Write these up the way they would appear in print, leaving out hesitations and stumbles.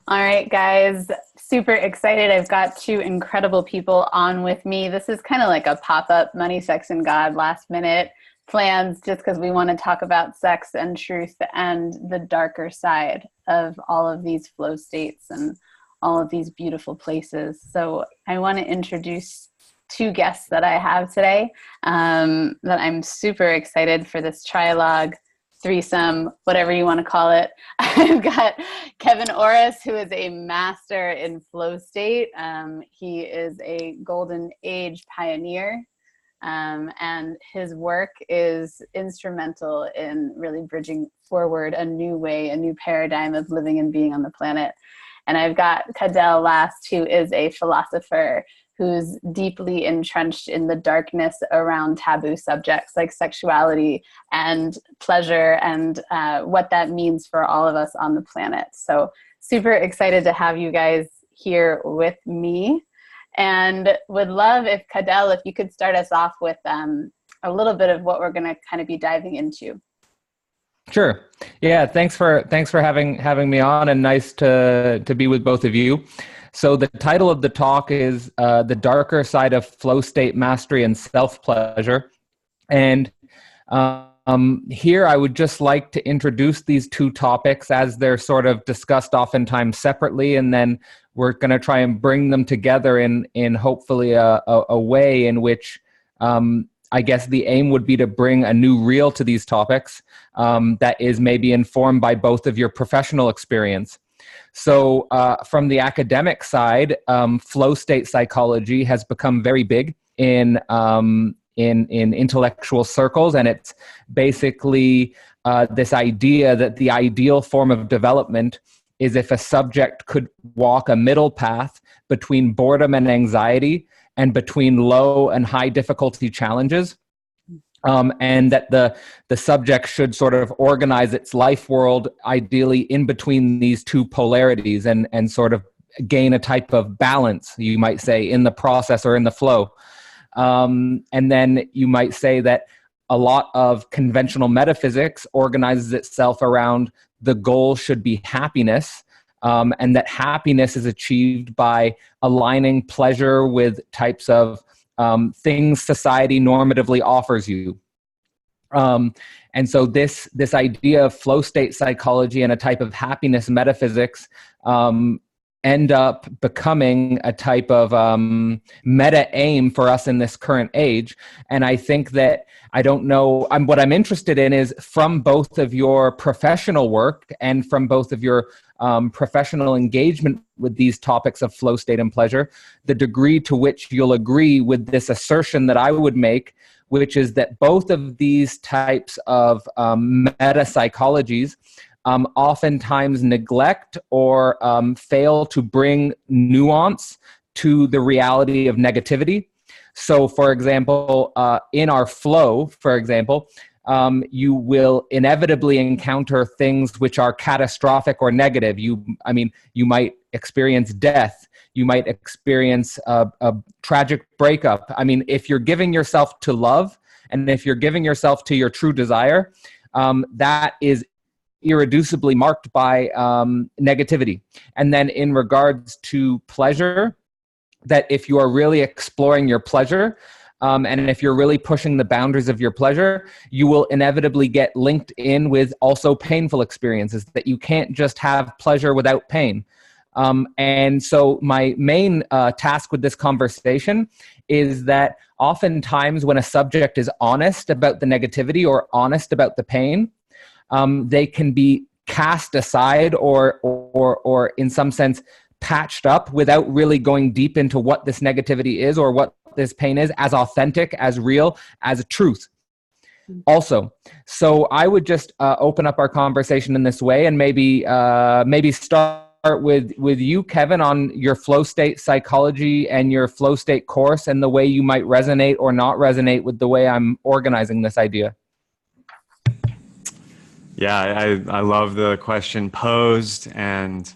All right, guys, super excited. I've got two incredible people on with me. This is kind of like a pop-up Money, Sex, and God last minute plans just because we want to talk about sex and truth and the darker side of all of these flow states and all of these beautiful places. So I want to introduce two guests that I have today that I'm super excited for this trilogue, threesome, whatever you want to call it. I've got Kevin Orosz, who is a master in flow state. He is a golden age pioneer, and his work is instrumental in really bridging forward a new way, a new paradigm of living and being on the planet. And I've got Cadell Last, who is a philosopher who's deeply entrenched in the darkness around taboo subjects like sexuality and pleasure and what that means for all of us on the planet. So super excited to have you guys here with me, and would love if Cadell, if you could start us off with a little bit of what we're going to kind of be diving into. Sure. Yeah. Thanks for having me on, and nice to be with both of you. So the title of the talk is The Darker Side of Flow State Mastery and Self-Pleasure. And here I would just like to introduce these two topics as they're sort of discussed oftentimes separately, and then we're going to try and bring them together in hopefully a way in which I guess the aim would be to bring a new reel to these topics that is maybe informed by both of your professional experience. So from the academic side, flow state psychology has become very big in intellectual circles, and it's basically this idea that the ideal form of development is if a subject could walk a middle path between boredom and anxiety and between low and high difficulty challenges. And that the subject should sort of organize its life world ideally in between these two polarities and sort of gain a type of balance, you might say, in the process or in the flow. And then you might say that a lot of conventional metaphysics organizes itself around the goal should be happiness, and that happiness is achieved by aligning pleasure with types of things society normatively offers you. And so this idea of flow state psychology and a type of happiness metaphysics end up becoming a type of meta aim for us in this current age. And I think that, I don't know, what I'm interested in is from both of your professional work and from both of your professional engagement with these topics of flow state and pleasure, the degree to which you'll agree with this assertion that I would make, which is that both of these types of meta psychologies oftentimes neglect or fail to bring nuance to the reality of negativity. So, for example, in our flow, for example, you will inevitably encounter things which are catastrophic or negative. You might experience death. You might experience a tragic breakup. I mean, if you're giving yourself to love and if you're giving yourself to your true desire, that is irreducibly marked by negativity. And then in regards to pleasure, that if you are really exploring your pleasure, and if you're really pushing the boundaries of your pleasure, you will inevitably get linked in with also painful experiences, that you can't just have pleasure without pain. And so my main task with this conversation is that oftentimes when a subject is honest about the negativity or honest about the pain, they can be cast aside or in some sense patched up without really going deep into what this negativity is or what this pain is, as authentic, as real, as a truth. Also, so I would just open up our conversation in this way, and maybe start with you, Kevin, on your flow state psychology and your flow state course, and the way you might resonate or not resonate with the way I'm organizing this idea. Yeah, I love the question posed, and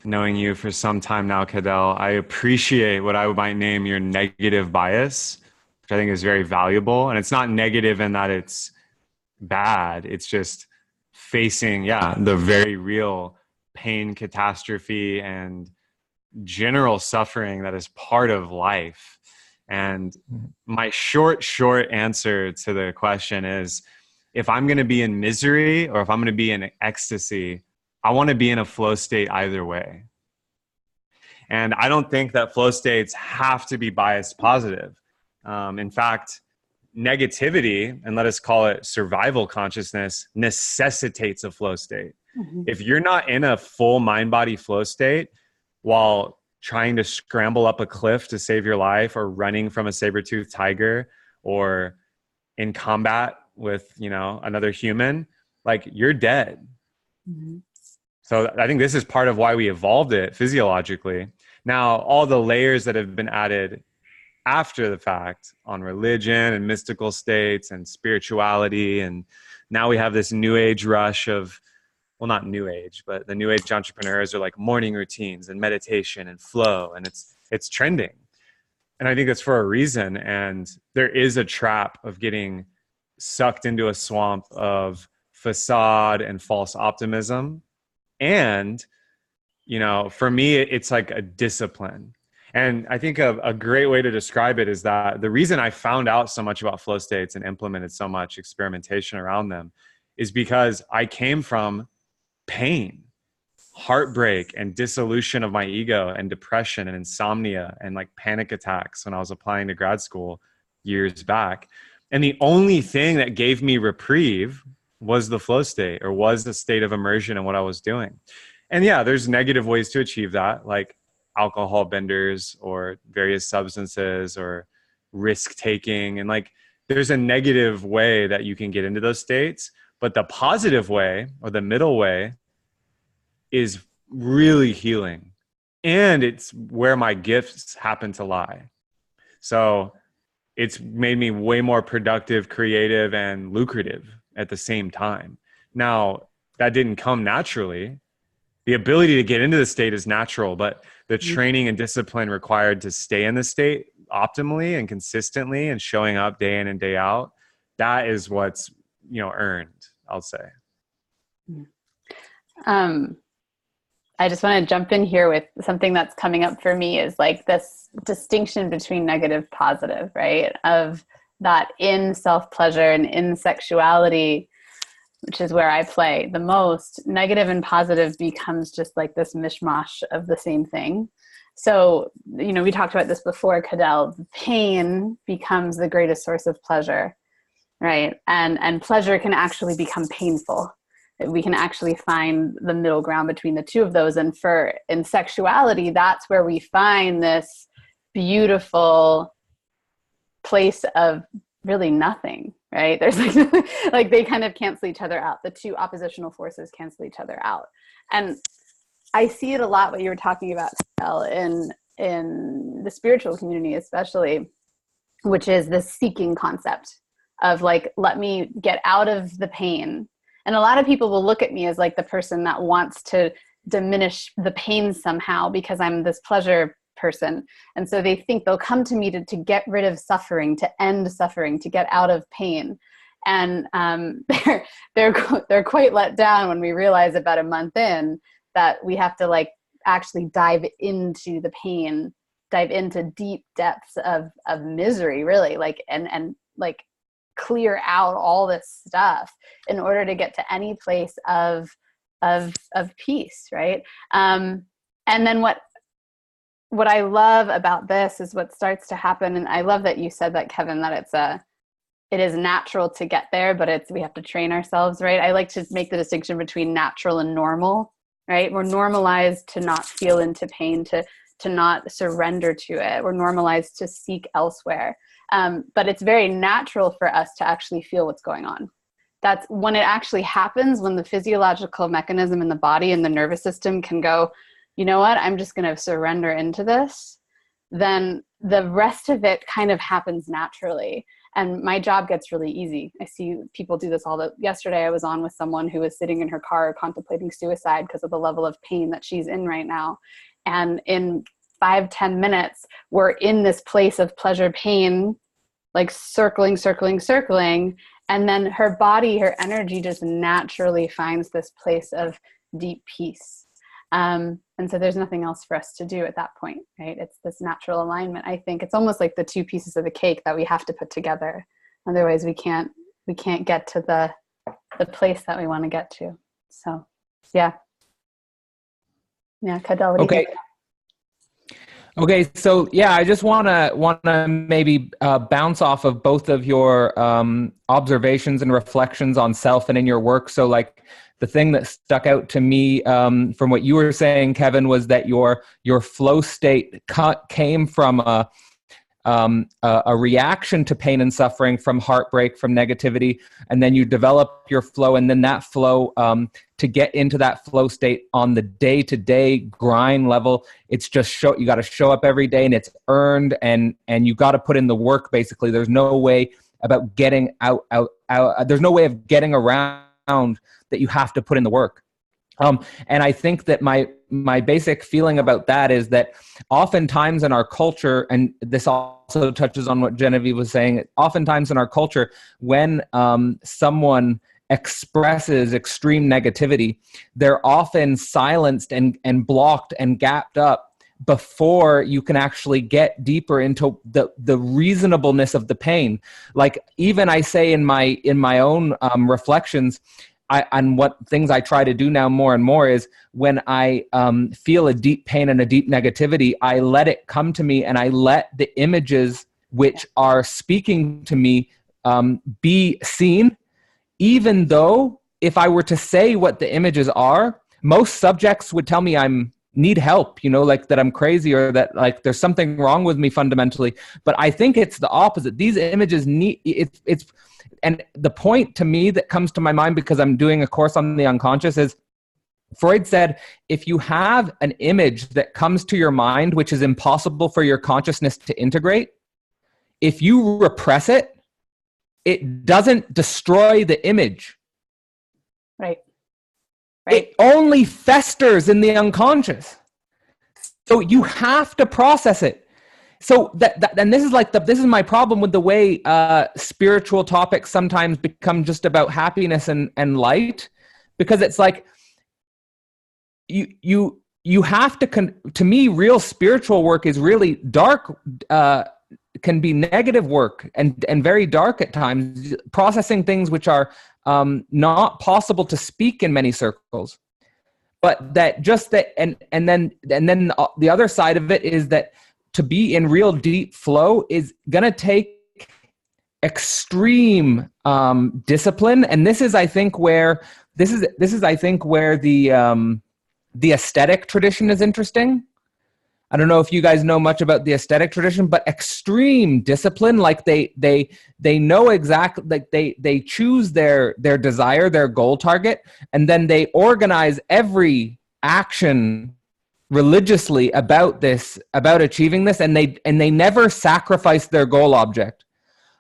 knowing you for some time now, Cadell, I appreciate what I might name your negative bias, which I think is very valuable. And it's not negative in that it's bad. It's just facing, the very real pain, catastrophe, and general suffering that is part of life. And my short answer to the question is, if I'm going to be in misery or if I'm going to be in ecstasy, I want to be in a flow state either way. And I don't think that flow states have to be biased positive. In fact, negativity, and let us call it survival consciousness, necessitates a flow state. Mm-hmm. If you're not in a full mind-body flow state while trying to scramble up a cliff to save your life, or running from a saber-toothed tiger, or in combat with, another human, like, you're dead. Mm-hmm. So I think this is part of why we evolved it physiologically. Now, all the layers that have been added after the fact on religion and mystical states and spirituality, and now we have this new age rush of, well, not new age, but the new age entrepreneurs are like morning routines and meditation and flow, and it's trending. And I think it's for a reason. And there is a trap of getting sucked into a swamp of facade and false optimism. And, for me, it's like a discipline. And I think a great way to describe it is that the reason I found out so much about flow states and implemented so much experimentation around them is because I came from pain, heartbreak, and dissolution of my ego, and depression and insomnia and like panic attacks when I was applying to grad school years back. And the only thing that gave me reprieve was the flow state, or was the state of immersion in what I was doing. And yeah, there's negative ways to achieve that, like alcohol benders or various substances or risk taking. And like, there's a negative way that you can get into those states, but the positive way, or the middle way, is really healing. And it's where my gifts happen to lie. So it's made me way more productive, creative, and lucrative at the same time. Now, that didn't come naturally. The ability to get into the state is natural, but the training and discipline required to stay in the state optimally and consistently and showing up day in and day out, that is what's, earned, I'll say. I just want to jump in here with something that's coming up for me, is like this distinction between negative, positive, right? Of that in self-pleasure and in sexuality, which is where I play the most, negative and positive becomes just like this mishmash of the same thing. So, we talked about this before, Cadell, pain becomes the greatest source of pleasure, right? And pleasure can actually become painful. We can actually find the middle ground between the two of those. And in sexuality, that's where we find this beautiful place of really nothing, right? There's like they kind of cancel each other out. The two oppositional forces cancel each other out. And I see it a lot, what you were talking about, Elle, in the spiritual community especially, which is this seeking concept of like, let me get out of the pain. And a lot of people will look at me as like the person that wants to diminish the pain somehow because I'm this pleasure person. And so they think they'll come to me to get rid of suffering, to end suffering, to get out of pain. And they're quite let down when we realize about a month in that we have to like actually dive into the pain, dive into deep depths of misery, really, like and like clear out all this stuff in order to get to any place of peace, right? And then what I love about this is what starts to happen, and I love that you said that, Kevin, that it is natural to get there, but we have to train ourselves, right? I like to make the distinction between natural and normal, right? We're normalized to not feel into pain, to not surrender to it. We're normalized to seek elsewhere. But it's very natural for us to actually feel what's going on. That's when it actually happens, when the physiological mechanism in the body and the nervous system can go, you know what, I'm just going to surrender into this. Then the rest of it kind of happens naturally. And my job gets really easy. I see people do this yesterday I was on with someone who was sitting in her car contemplating suicide because of the level of pain that she's in right now. And in 5-10 minutes, we're in this place of pleasure pain, like circling. And then her body, her energy just naturally finds this place of deep peace. And so there's nothing else for us to do at that point, right? It's this natural alignment. I think it's almost like the two pieces of the cake that we have to put together. Otherwise we can't get to the place that we want to get to. So yeah. Cadell, what do you think? Okay, so yeah, I just wanna maybe bounce off of both of your observations and reflections on self and in your work. So like the thing that stuck out to me from what you were saying, Kevin, was that your flow state came from a reaction to pain and suffering, from heartbreak, from negativity, and then you develop your flow, and then that flow, to get into that flow state on the day-to-day grind level, it's just you got to show up every day, and it's earned, and you got to put in the work. Basically, there's no way about getting out. There's no way of getting around that. You have to put in the work. And I think that my basic feeling about that is that oftentimes in our culture, and this also touches on what Genevieve was saying, oftentimes in our culture, when someone expresses extreme negativity, they're often silenced and blocked and gapped up before you can actually get deeper into the reasonableness of the pain. Like even I say in my own reflections, and what things I try to do now more and more is when I feel a deep pain and a deep negativity, I let it come to me, and I let the images which are speaking to me be seen, even though if I were to say what the images are, most subjects would tell me need help, like that I'm crazy, or that like there's something wrong with me fundamentally. But I think it's the opposite. These images and the point to me that comes to my mind, because I'm doing a course on the unconscious, is Freud said, if you have an image that comes to your mind, which is impossible for your consciousness to integrate, if you repress it, it doesn't destroy the image. Right. It only festers in the unconscious. So you have to process it. So and this is my problem with the way spiritual topics sometimes become just about happiness and light, because it's like you have to me, real spiritual work is really dark, can be negative work and very dark at times, processing things which are not possible to speak in many circles. But and then the other side of it is that to be in real deep flow is going to take extreme discipline, and this is I think where the aesthetic tradition is interesting. I don't know if you guys know much about the aesthetic tradition, but extreme discipline, like they know exactly, like they choose their desire, their goal target, and then they organize every action religiously about achieving this, and they never sacrifice their goal object.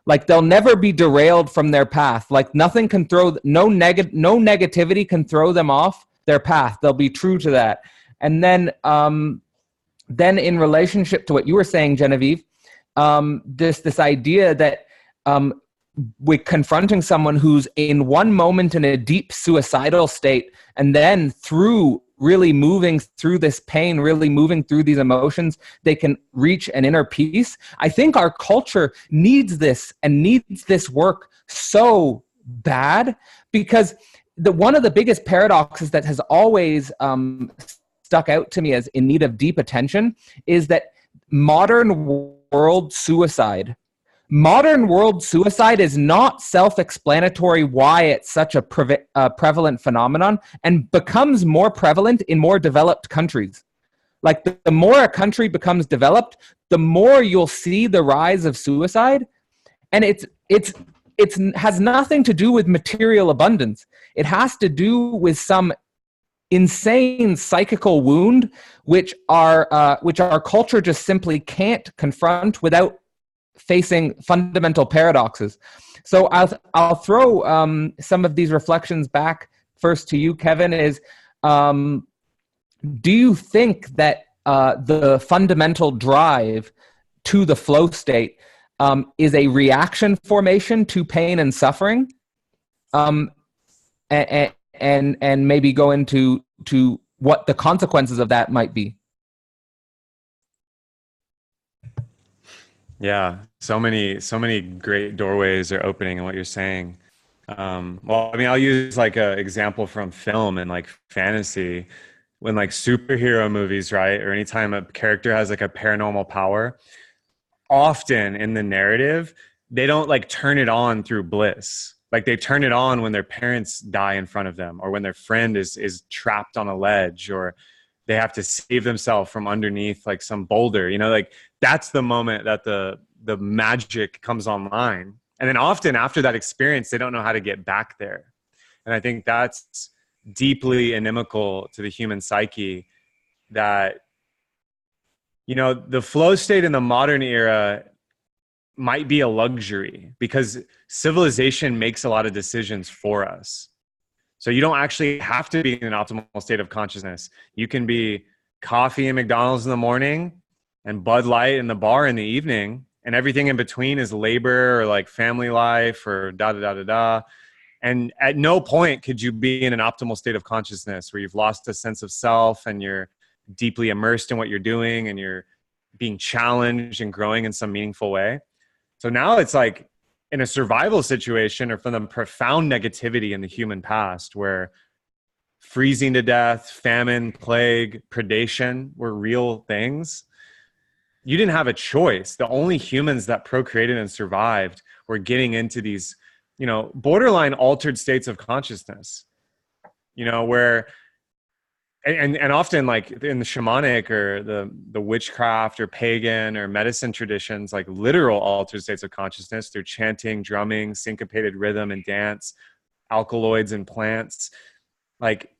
Like they'll never be derailed from their path. Like nothing can no negativity can throw them off their path. They'll be true to that. And then in relationship to what you were saying, Genevieve, this idea that we're confronting someone who's in one moment in a deep suicidal state, and then through really moving through this pain, really moving through these emotions, they can reach an inner peace. I think our culture needs this and needs this work so bad, because one of the biggest paradoxes that has always stuck out to me as in need of deep attention is that modern world suicide is not self-explanatory why it's such a prevalent phenomenon, and becomes more prevalent in more developed countries. Like the more a country becomes developed, the more you'll see the rise of suicide. And it has nothing to do with material abundance. It has to do with some insane psychical wound, which our culture just simply can't confront without facing fundamental paradoxes. So I'll throw some of these reflections back first to you, Kevin. Is do you think that the fundamental drive to the flow state is a reaction formation to pain and suffering? And maybe go into what the consequences of that might be. Yeah, so many great doorways are opening in what you're saying. Well, I mean, I'll use like an example from film and like fantasy, when like superhero movies, right? Or anytime a character has like a paranormal power, often in the narrative, they don't like turn it on through bliss. Like they turn it on when their parents die in front of them, or when their friend is trapped on a ledge, or they have to save themselves from underneath like some boulder, you know, like that's the moment that the magic comes online. And then often after that experience, they don't know how to get back there. And I think that's deeply inimical to the human psyche, that, you know, the flow state in the modern era might be a luxury because civilization makes a lot of decisions for us. So you don't actually have to be in an optimal state of consciousness. You can be coffee and McDonald's in the morning and Bud Light in the bar in the evening, and everything in between is labor or like family life or da da da da da. And at no point could you be in an optimal state of consciousness where you've lost a sense of self and you're deeply immersed in what you're doing and you're being challenged and growing in some meaningful way. So now it's like in a survival situation, or from the profound negativity in the human past where freezing to death, famine, plague, predation were real things. You didn't have a choice. The only humans that procreated and survived were getting into these, you know, borderline altered states of consciousness, you know, where, and often like in the shamanic or the witchcraft or pagan or medicine traditions, like literal altered states of consciousness through chanting, drumming, syncopated rhythm and dance, alkaloids and plants, like,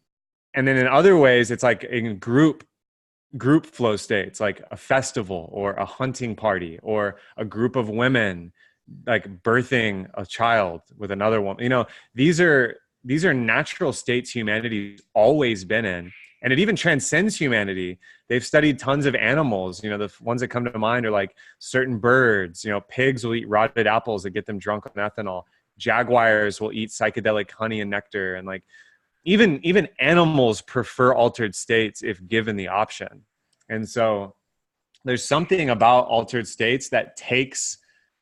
and then in other ways, it's like in group flow states, like a festival or a hunting party or a group of women like birthing a child with another woman. You know, these are natural states humanity's always been in, and it even transcends humanity. They've studied tons of animals. You know, the ones that come to mind are like certain birds. You know, pigs will eat rotted apples that get them drunk on ethanol. Jaguars will eat psychedelic honey and nectar, and like even animals prefer altered states if given the option. And so there's something about altered states that takes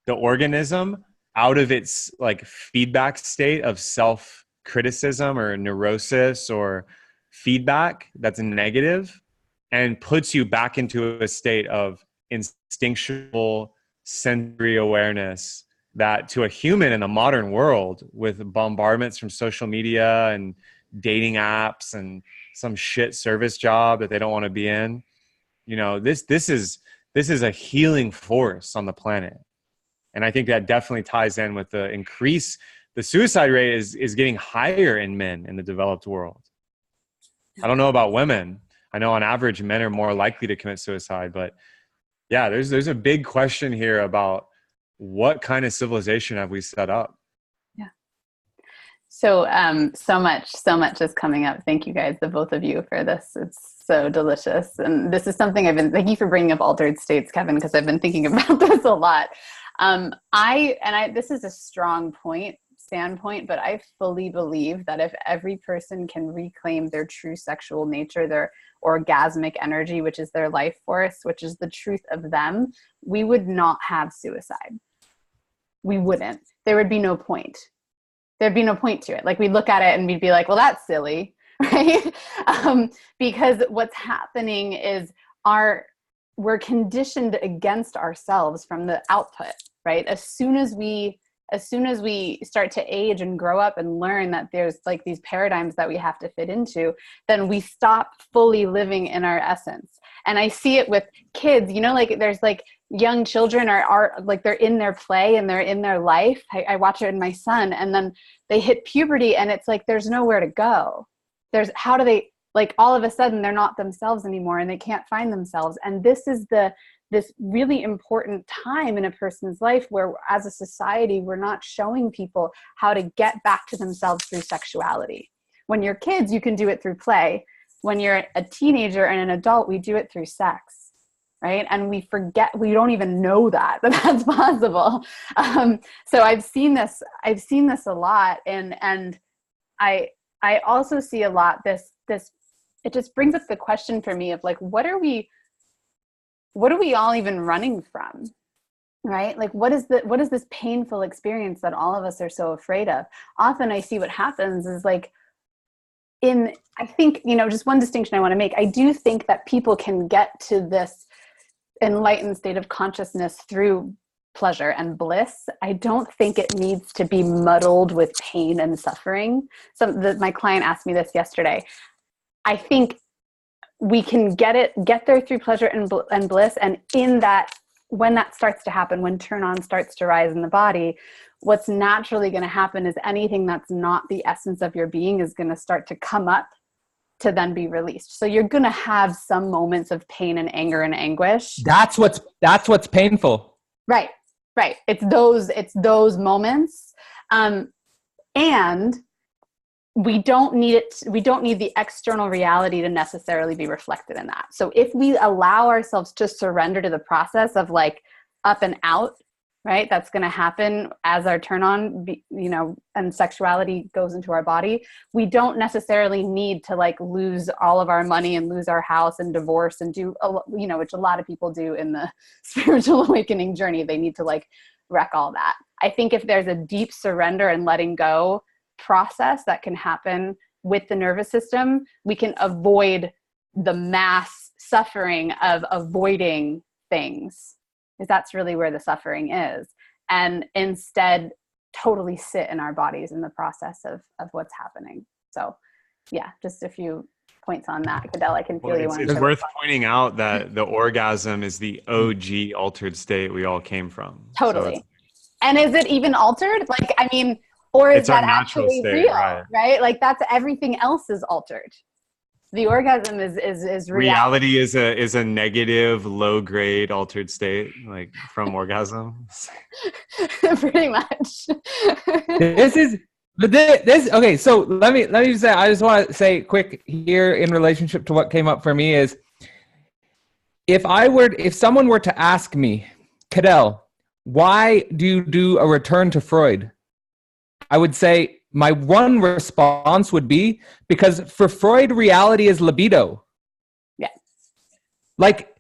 the organism out of its like feedback state of self-criticism or neurosis or feedback that's negative, and puts you back into a state of instinctual sensory awareness that to a human in the modern world, with bombardments from social media and dating apps and some shit service job that they don't want to be in, you know, this is a healing force on the planet. And I think that definitely ties in with the increase. The suicide rate is getting higher in men in the developed world. I don't know about women. I know on average men are more likely to commit suicide, but yeah, there's a big question here about what kind of civilization have we set up? Yeah. So, so much is coming up. Thank you guys, the both of you, for this. It's so delicious. And this is something thank you for bringing up altered states, Kevin, because I've been thinking about this a lot. This is a strong standpoint, but I fully believe that if every person can reclaim their true sexual nature, their orgasmic energy, which is their life force, which is the truth of them, we would not have suicide. We wouldn't. There would be no point. There'd be no point to it. Like, we'd look at it and we'd be like, well, that's silly, right? Because what's happening is we're conditioned against ourselves from the output, right? As soon as we start to age and grow up and learn that there's like these paradigms that we have to fit into, then we stop fully living in our essence. And I see it with kids, you know, like there's like young children are like, they're in their play and they're in their life. I watch it in my son, and then they hit puberty and it's like, there's nowhere to go. How do they, like, all of a sudden they're not themselves anymore and they can't find themselves. And this is this really important time in a person's life where, as a society, we're not showing people how to get back to themselves through sexuality. When you're kids, you can do it through play. When you're a teenager and an adult, we do it through sex, right? And we forget, we don't even know that that's possible. So I've seen this a lot. And I also see a lot this it just brings up the question for me of like, what are we all even running from? Right? Like, what is this painful experience that all of us are so afraid of? Often I see what happens is like, I think, just one distinction I want to make. I do think that people can get to this enlightened state of consciousness through pleasure and bliss. I don't think it needs to be muddled with pain and suffering. My client asked me this yesterday. I think we can get there through pleasure and bliss. And in that, when that starts to happen, when turn on starts to rise in the body, what's naturally going to happen is anything that's not the essence of your being is going to start to come up to then be released. So you're going to have some moments of pain and anger and anguish. That's what's painful. Right. It's those moments. And we don't need the external reality to necessarily be reflected in that. So if we allow ourselves to surrender to the process of like up and out, right, that's going to happen as our turn on, and sexuality goes into our body. We don't necessarily need to like lose all of our money and lose our house and divorce and do, which a lot of people do in the spiritual awakening journey. They need to like wreck all that. I think if there's a deep surrender and letting go process that can happen with the nervous system, we can avoid the mass suffering of avoiding things, because that's really where the suffering is, and instead totally sit in our bodies in the process of what's happening. So yeah, just a few points on that. Cadell, I can feel you. It's worth pointing out that the orgasm is the OG altered state we all came from. Totally. So and is it even altered? Like, I mean, or is that actually real, right? Like that's, everything else is altered. The orgasm is reality is a negative, low grade altered state, like from orgasm. Pretty much. Okay. So let me just say, I just want to say quick here in relationship to what came up for me is, if someone were to ask me, Cadell, why do you do a return to Freud? I would say my one response would be because for Freud, reality is libido. Yeah. Like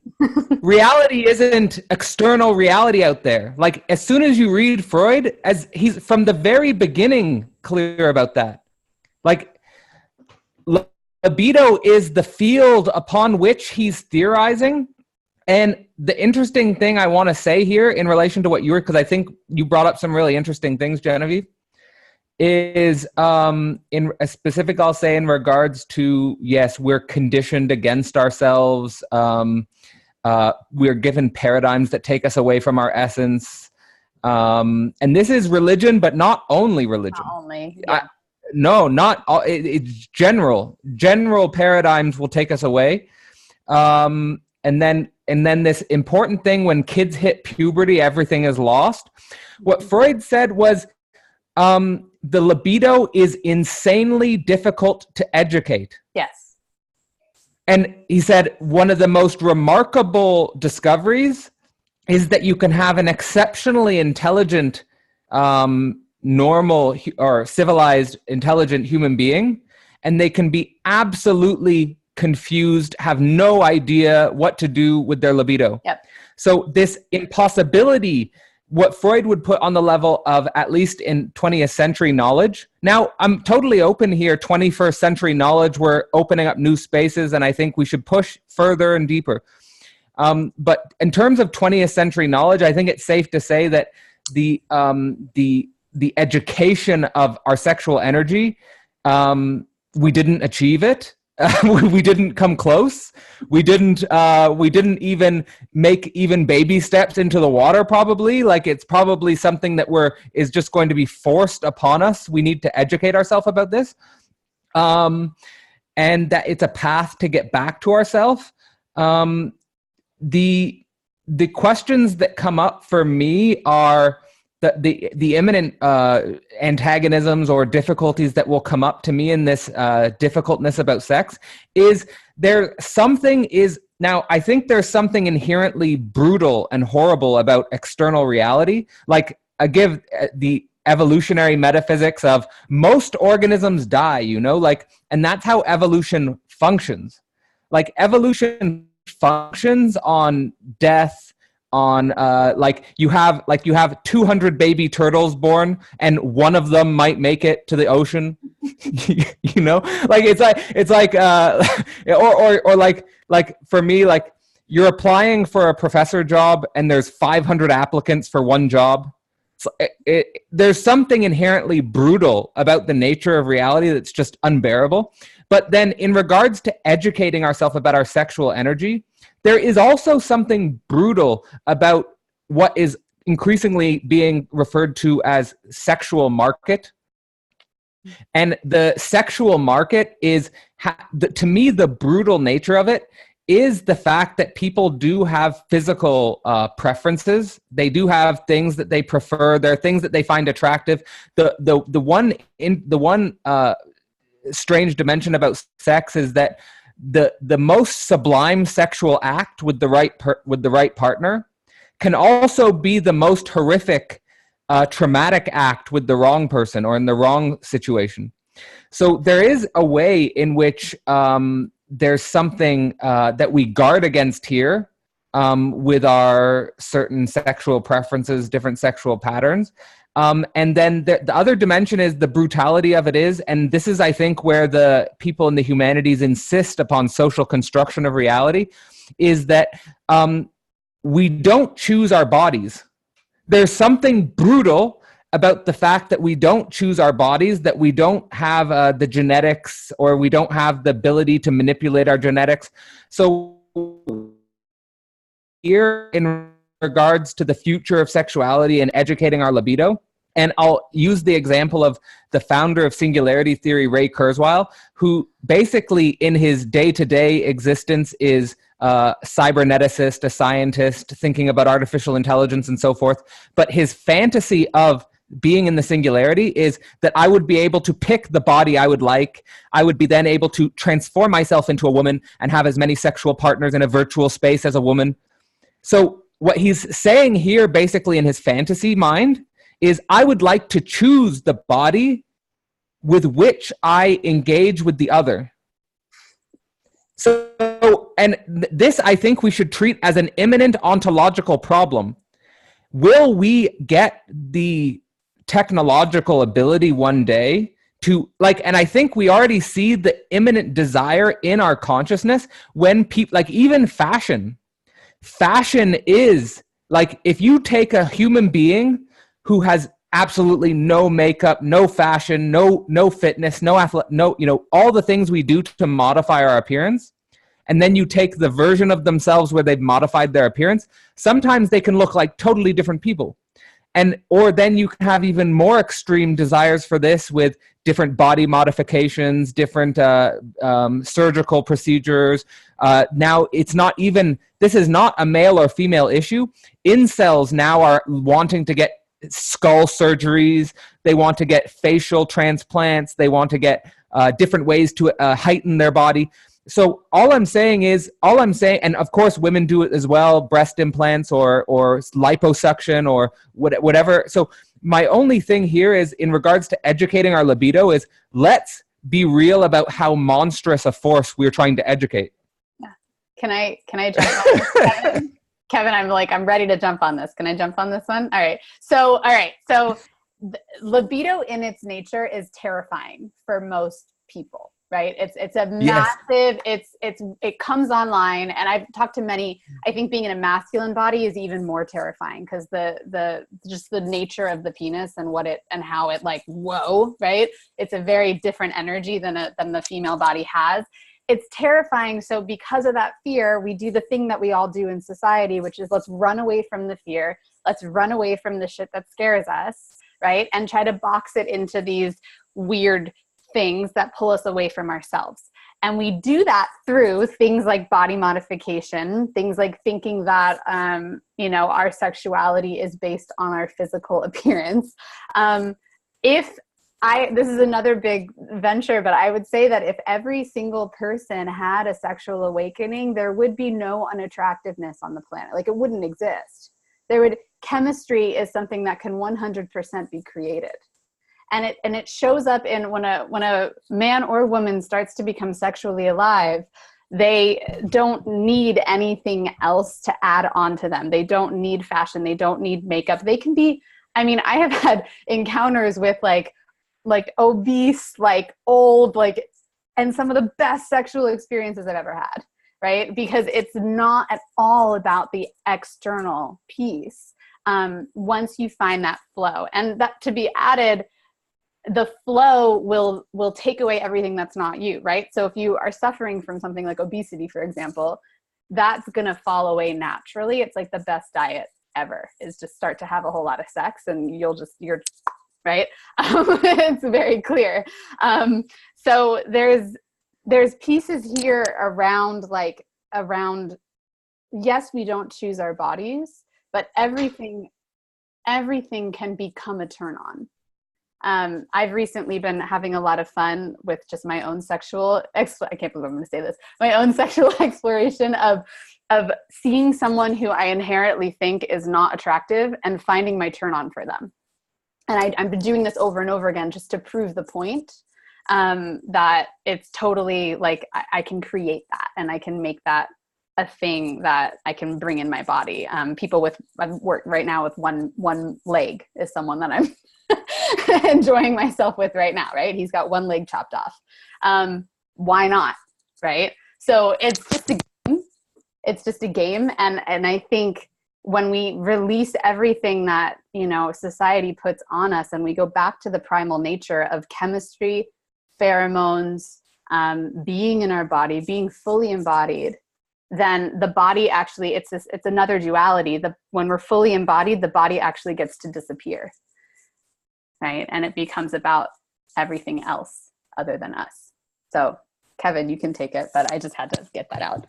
reality isn't external reality out there. Like as soon as you read Freud, as he's from the very beginning clear about that. Like libido is the field upon which he's theorizing. And the interesting thing I want to say here in relation to what you were, because I think you brought up some really interesting things, Genevieve, is in a specific, I'll say in regards to, yes, we're conditioned against ourselves. We're given paradigms that take us away from our essence. And this is religion, but not only religion. Not only. Yeah. Not all. It's general paradigms will take us away. And then this important thing, when kids hit puberty, everything is lost. What Freud said was, the libido is insanely difficult to educate. Yes. And he said one of the most remarkable discoveries is that you can have an exceptionally intelligent, normal or civilized, intelligent human being, and they can be absolutely confused, have no idea what to do with their libido. Yep. So this impossibility, what Freud would put on the level of, at least in 20th century knowledge. Now, I'm totally open here, 21st century knowledge, we're opening up new spaces, and I think we should push further and deeper. But in terms of 20th century knowledge, I think it's safe to say that the education of our sexual energy, we didn't achieve it. We didn't come close. We didn't even make even baby steps into the water, probably. Like it's probably something that is just going to be forced upon us. We need to educate ourselves about this. And that it's a path to get back to ourselves. The questions that come up for me are the imminent antagonisms or difficulties that will come up to me in this difficultness about sex. Now, I think there's something inherently brutal and horrible about external reality. Like I give the evolutionary metaphysics of most organisms die, and that's how evolution functions. Like evolution functions on death, on like you have 200 baby turtles born and one of them might make it to the ocean. You know, like it's like or like for me, like you're applying for a professor job and there's 500 applicants for one job. So there's something inherently brutal about the nature of reality that's just unbearable. But then in regards to educating ourselves about our sexual energy, there is also something brutal about what is increasingly being referred to as sexual market. And the sexual market is, to me, the brutal nature of it is the fact that people do have physical preferences. They do have things that they prefer. There are things that they find attractive. The one strange dimension about sex is that the most sublime sexual act with the right partner can also be the most horrific traumatic act with the wrong person or in the wrong situation. So there is a way in which there's something that we guard against here with our certain sexual preferences, different sexual patterns. And then the other dimension is the brutality of it is, and this is, I think, where the people in the humanities insist upon social construction of reality, is that we don't choose our bodies. There's something brutal about the fact that we don't choose our bodies, that we don't have the genetics, or we don't have the ability to manipulate our genetics. So here, in regards to the future of sexuality and educating our libido, and I'll use the example of the founder of singularity theory, Ray Kurzweil, who basically in his day-to-day existence is a cyberneticist, a scientist, thinking about artificial intelligence and so forth. But his fantasy of being in the singularity is that I would be able to pick the body I would like. I would be then able to transform myself into a woman and have as many sexual partners in a virtual space as a woman. So what he's saying here, basically in his fantasy mind, is I would like to choose the body with which I engage with the other. So, and this I think we should treat as an imminent ontological problem. Will we get the technological ability one day to, like, and I think we already see the imminent desire in our consciousness when people, like even fashion is, like, if you take a human being who has absolutely no makeup, no fashion, no fitness, no all the things we do to modify our appearance, and then you take the version of themselves where they've modified their appearance, sometimes they can look like totally different people. And or then you can have even more extreme desires for this with different body modifications, different surgical procedures. Now it's not even, this is not a male or female issue. Incels now are wanting to get skull surgeries. They want to get facial transplants. They want to get different ways to heighten their body. So all I'm saying, and of course women do it as well, breast implants or liposuction or whatever. So my only thing here is, in regards to educating our libido, is let's be real about how monstrous a force we're trying to educate. Yeah. Can I jump on this, Kevin? Kevin, I'm ready to jump on this. Can I jump on this one? All right. So libido in its nature is terrifying for most people, right? It's a massive, yes. It comes online, and I've talked to many. I think being in a masculine body is even more terrifying because just the nature of the penis and how it, like, whoa, right? It's a very different energy than the female body has. It's terrifying. So because of that fear, we do the thing that we all do in society, which is let's run away from the fear. Let's run away from the shit that scares us, right? And try to box it into these weird things that pull us away from ourselves. And we do that through things like body modification, things like thinking that, our sexuality is based on our physical appearance. This is another big venture, but I would say that if every single person had a sexual awakening, there would be no unattractiveness on the planet. Like, it wouldn't exist. Chemistry is something that can 100% be created. And it shows up in when a man or woman starts to become sexually alive, they don't need anything else to add on to them. They don't need fashion. They don't need makeup. They can be, I mean, I have had encounters with like obese, like old, like, and some of the best sexual experiences I've ever had, right? Because it's not at all about the external piece. Once you find that flow, and that to be added, the flow will take away everything that's not you, right? So if you are suffering from something like obesity, for example, that's going to fall away naturally. It's like the best diet ever is just start to have a whole lot of sex and you're right. It's very clear. So there's pieces here around, yes, we don't choose our bodies, but everything can become a turn on. I've recently been having a lot of fun with just my own sexual, I can't believe I'm going to say this, my own sexual exploration of seeing someone who I inherently think is not attractive and finding my turn on for them. And I've been doing this over and over again just to prove the point that it's totally like I can create that and I can make that a thing that I can bring in my body. I work right now with one leg is someone that I'm enjoying myself with right now, right? He's got one leg chopped off. Why not, right? So it's just a game. And I think when we release everything that, society puts on us and we go back to the primal nature of chemistry, pheromones, being in our body, being fully embodied, then the body actually, it's another duality. When we're fully embodied, the body actually gets to disappear, right? And it becomes about everything else other than us. So Kevin, you can take it, but I just had to get that out.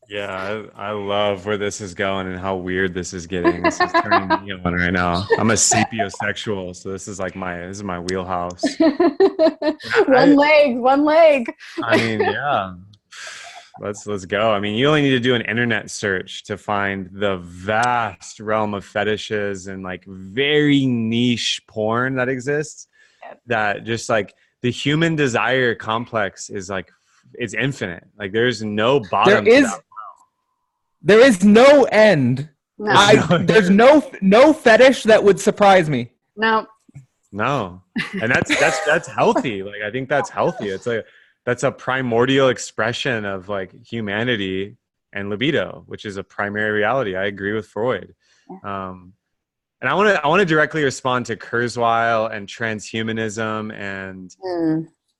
Yeah, I love where this is going and how weird this is getting. This is turning me on right now. I'm a sapiosexual, so this is my wheelhouse. One leg. I mean, yeah. Let's go. I mean, you only need to do an internet search to find the vast realm of fetishes and like very niche porn that exists. That just like the human desire complex is like, it's infinite. Like there's no bottom. There is no end. No. There's no fetish that would surprise me. No. And that's healthy. Like I think that's healthy. That's a primordial expression of like humanity and libido, which is a primary reality. I agree with Freud. And I want to directly respond to Kurzweil and transhumanism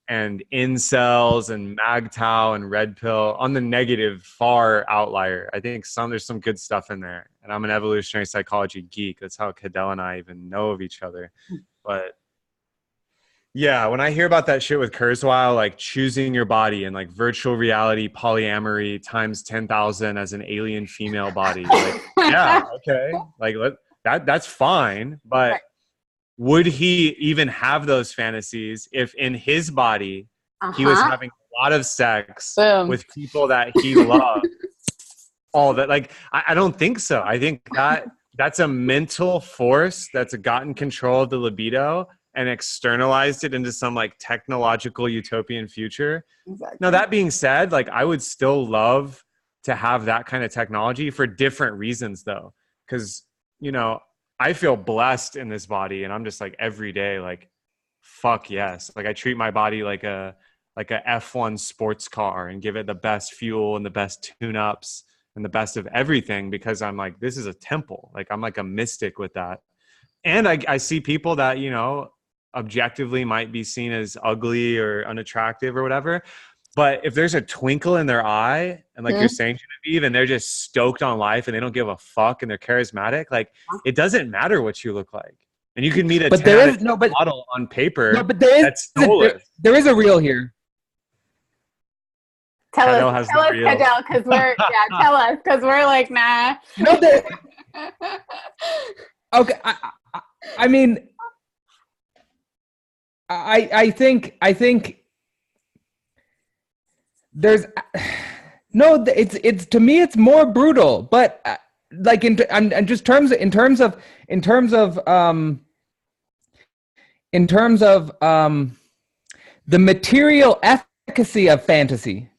and incels and MGTOW and red pill on the negative far outlier. I think there's some good stuff in there. And I'm an evolutionary psychology geek. That's how Cadell and I even know of each other. But yeah, when I hear about that shit with Kurzweil, like choosing your body and like virtual reality polyamory times 10,000 as an alien female body, like, yeah, okay, like that's fine. But would he even have those fantasies if in his body he was having a lot of sex with people that he loved? All that, like, I don't think so. I think that's a mental force that's gotten control of the libido and externalized it into some like technological utopian future. Exactly. Now, that being said, like I would still love to have that kind of technology for different reasons though. Cause I feel blessed in this body and I'm just like every day, like, fuck yes. Like I treat my body like a F1 sports car and give it the best fuel and the best tune-ups and the best of everything because I'm like, this is a temple. Like I'm like a mystic with that. And I see people that, objectively might be seen as ugly or unattractive or whatever. But if there's a twinkle in their eye and like you're saying, Genevieve, and they're just stoked on life and they don't give a fuck and they're charismatic, like it doesn't matter what you look like. And you can meet a model on paper. No, but there is a real here. Tell us, Cadell, because we're tell us because we're like nah. No, okay, I mean, I think there's no. It's to me it's more brutal, but like in terms of in terms of the material efficacy of fantasy.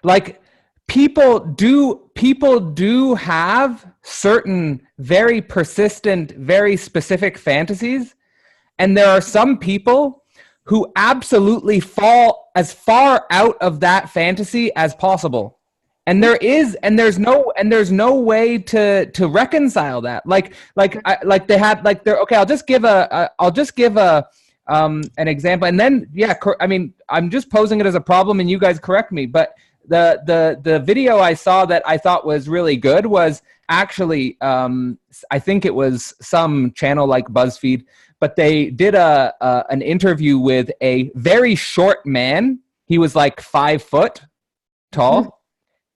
Like people do have certain very persistent, very specific fantasies, and there are some people who absolutely fall as far out of that fantasy as possible. And there's no way to reconcile that. Okay, I'll just give an example, and then I mean, I'm just posing it as a problem, and you guys correct me. But the video I saw that I thought was really good was actually I think it was some channel like BuzzFeed, but they did an interview with a very short man. He was like 5 foot tall. Mm-hmm.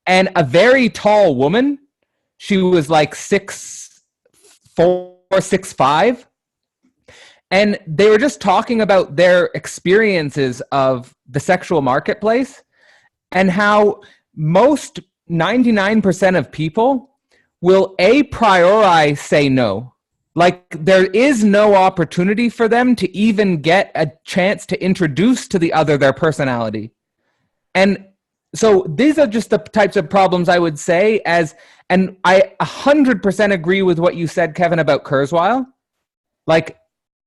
And a very tall woman. She was like 6'4", 6'5". And they were just talking about their experiences of the sexual marketplace and how most 99% of people will a priori say no. Like there is no opportunity for them to even get a chance to introduce to the other their personality. And so these are just the types of problems I would say and I 100% agree with what you said, Kevin, about Kurzweil, like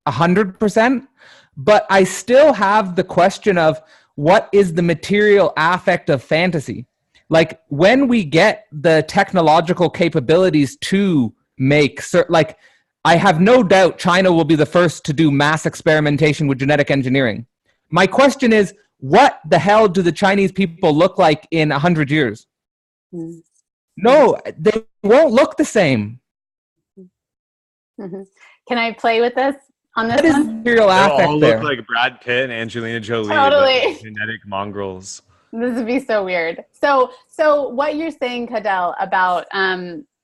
100%, but I still have the question of what is the material affect of fantasy? Like when we get the technological capabilities to make like, I have no doubt China will be the first to do mass experimentation with genetic engineering. My question is, what the hell do the Chinese people look like in 100 years? Mm-hmm. No, they won't look the same. Mm-hmm. Can I play with this on this one? One? Material affect all look like Brad Pitt and Angelina Jolie. Totally. Genetic mongrels. This would be so weird. So what you're saying, Cadell, about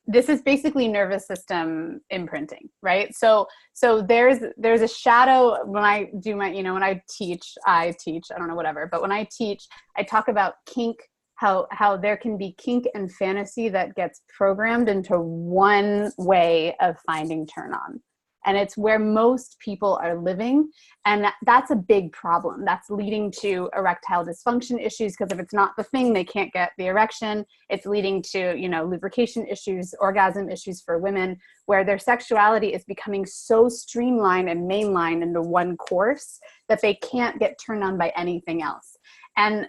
this is basically nervous system imprinting, right? So there's a shadow when I do my, when I teach, I don't know, whatever. But when I teach, I talk about kink, how there can be kink and fantasy that gets programmed into one way of finding turn on. And it's where most people are living. And that's a big problem. That's leading to erectile dysfunction issues, because if it's not the thing, they can't get the erection. It's leading to, lubrication issues, orgasm issues for women, where their sexuality is becoming so streamlined and mainlined into one course that they can't get turned on by anything else. And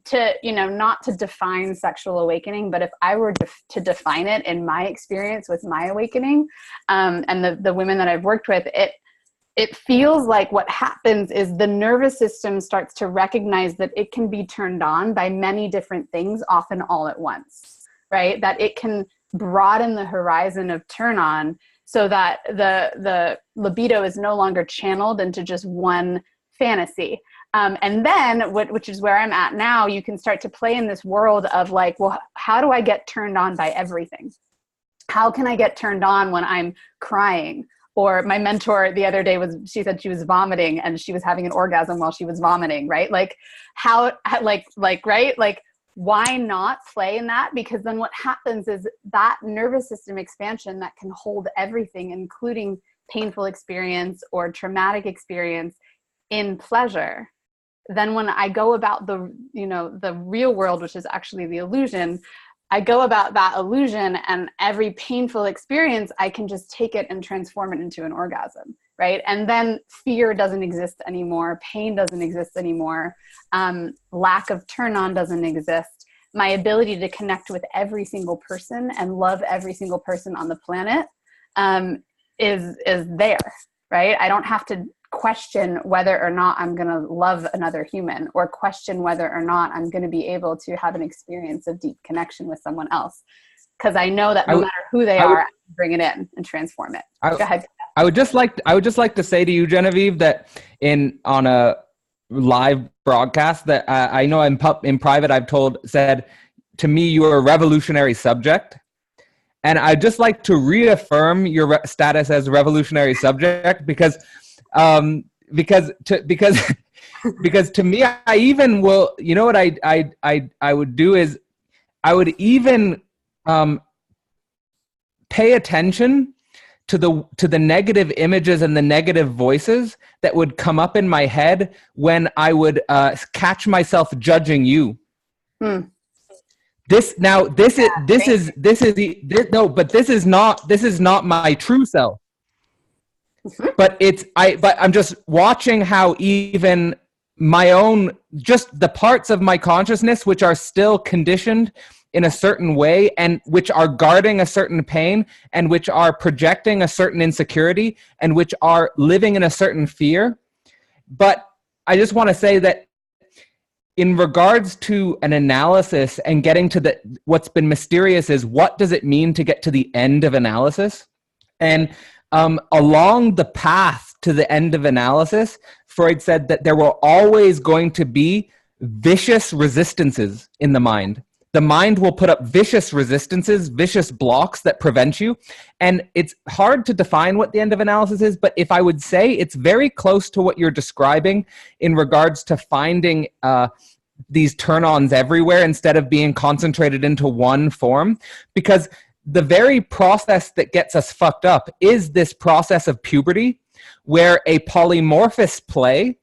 to, not to define sexual awakening, but if I were to define it in my experience with my awakening, and the women that I've worked with, it feels like what happens is the nervous system starts to recognize that it can be turned on by many different things, often all at once, right? That it can broaden the horizon of turn on so that the libido is no longer channeled into just one fantasy. And then, which is where I'm at now, you can start to play in this world of like, well, how do I get turned on by everything? How can I get turned on when I'm crying? Or my mentor the other day she said she was vomiting and she was having an orgasm while she was vomiting, right? Like right? Like, why not play in that? Because then what happens is that nervous system expansion that can hold everything, including painful experience or traumatic experience, in pleasure. Then when I go about the real world, which is actually the illusion, I go about that illusion, and every painful experience, I can just take it and transform it into an orgasm, right? And then fear doesn't exist anymore. Pain doesn't exist anymore. Lack of turn on doesn't exist. My ability to connect with every single person and love every single person on the planet is there, right? I don't have to question whether or not I'm going to love another human, or question whether or not I'm going to be able to have an experience of deep connection with someone else. Because I know that no matter who they are, I can bring it in and transform it. Go ahead. I would just like to say to you, Genevieve, that on a live broadcast that I know in private I've said to me, you are a revolutionary subject. And I'd just like to reaffirm your status as a revolutionary subject, because to me, I even will, what I would do is I would even pay attention to the negative images and the negative voices that would come up in my head when I would catch myself judging you. This is not my true self. But I'm just watching how even my own, just the parts of my consciousness which are still conditioned in a certain way and which are guarding a certain pain and which are projecting a certain insecurity and which are living in a certain fear. But I just want to say that in regards to an analysis and getting to what's been mysterious is, what does it mean to get to the end of analysis? And along the path to the end of analysis, Freud said that there were always going to be vicious resistances in the mind. The mind will put up vicious resistances, vicious blocks that prevent you. And it's hard to define what the end of analysis is, but if I would say, it's very close to what you're describing in regards to finding these turn-ons everywhere instead of being concentrated into one form. Because the very process that gets us fucked up is this process of puberty, where a polymorphous play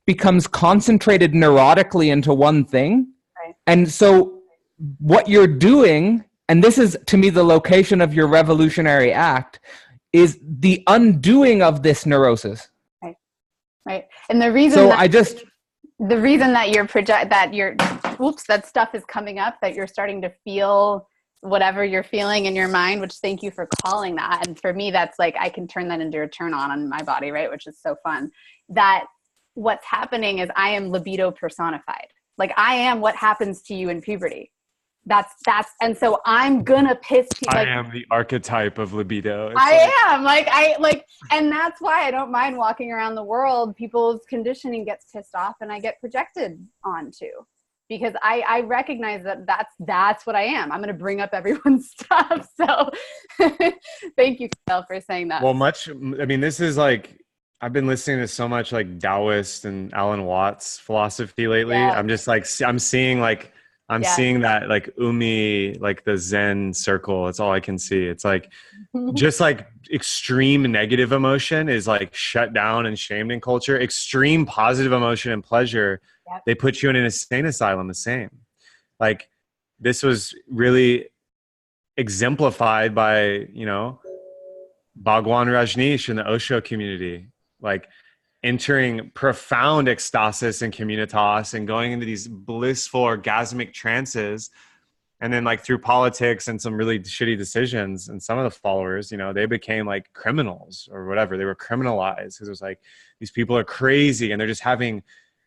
becomes concentrated neurotically into one thing. Right. And so what you're doing, and this is to me the location of your revolutionary act, is the undoing of this neurosis. Right. Right. And the reason that you're that stuff is coming up, that you're starting to feel whatever you're feeling in your mind, which thank you for calling that. And for me, that's like, I can turn that into a turn on my body, right? Which is so fun. That what's happening is I am libido personified. Like I am what happens to you in puberty. That's, and so I'm gonna piss people. I am the archetype of libido. And that's why I don't mind walking around the world. People's conditioning gets pissed off and I get projected onto. Because I recognize that that's what I am. I'm going to bring up everyone's stuff. So thank you, Phil, for saying that. Well, this is like, I've been listening to so much like Taoist and Alan Watts philosophy lately. Yeah. I'm just like, I'm seeing that like Umi, like the Zen circle. It's all I can see. It's like, just like extreme negative emotion is like shut down and shamed in culture. Extreme positive emotion and pleasure, they put you in an insane asylum the same. Like this was really exemplified by, Bhagwan Rajneesh in the Osho community, like entering profound ecstasis and communitas and going into these blissful orgasmic trances. And then like through politics and some really shitty decisions, and some of the followers, they became like criminals or whatever. They were criminalized because it was like, these people are crazy and they're just having,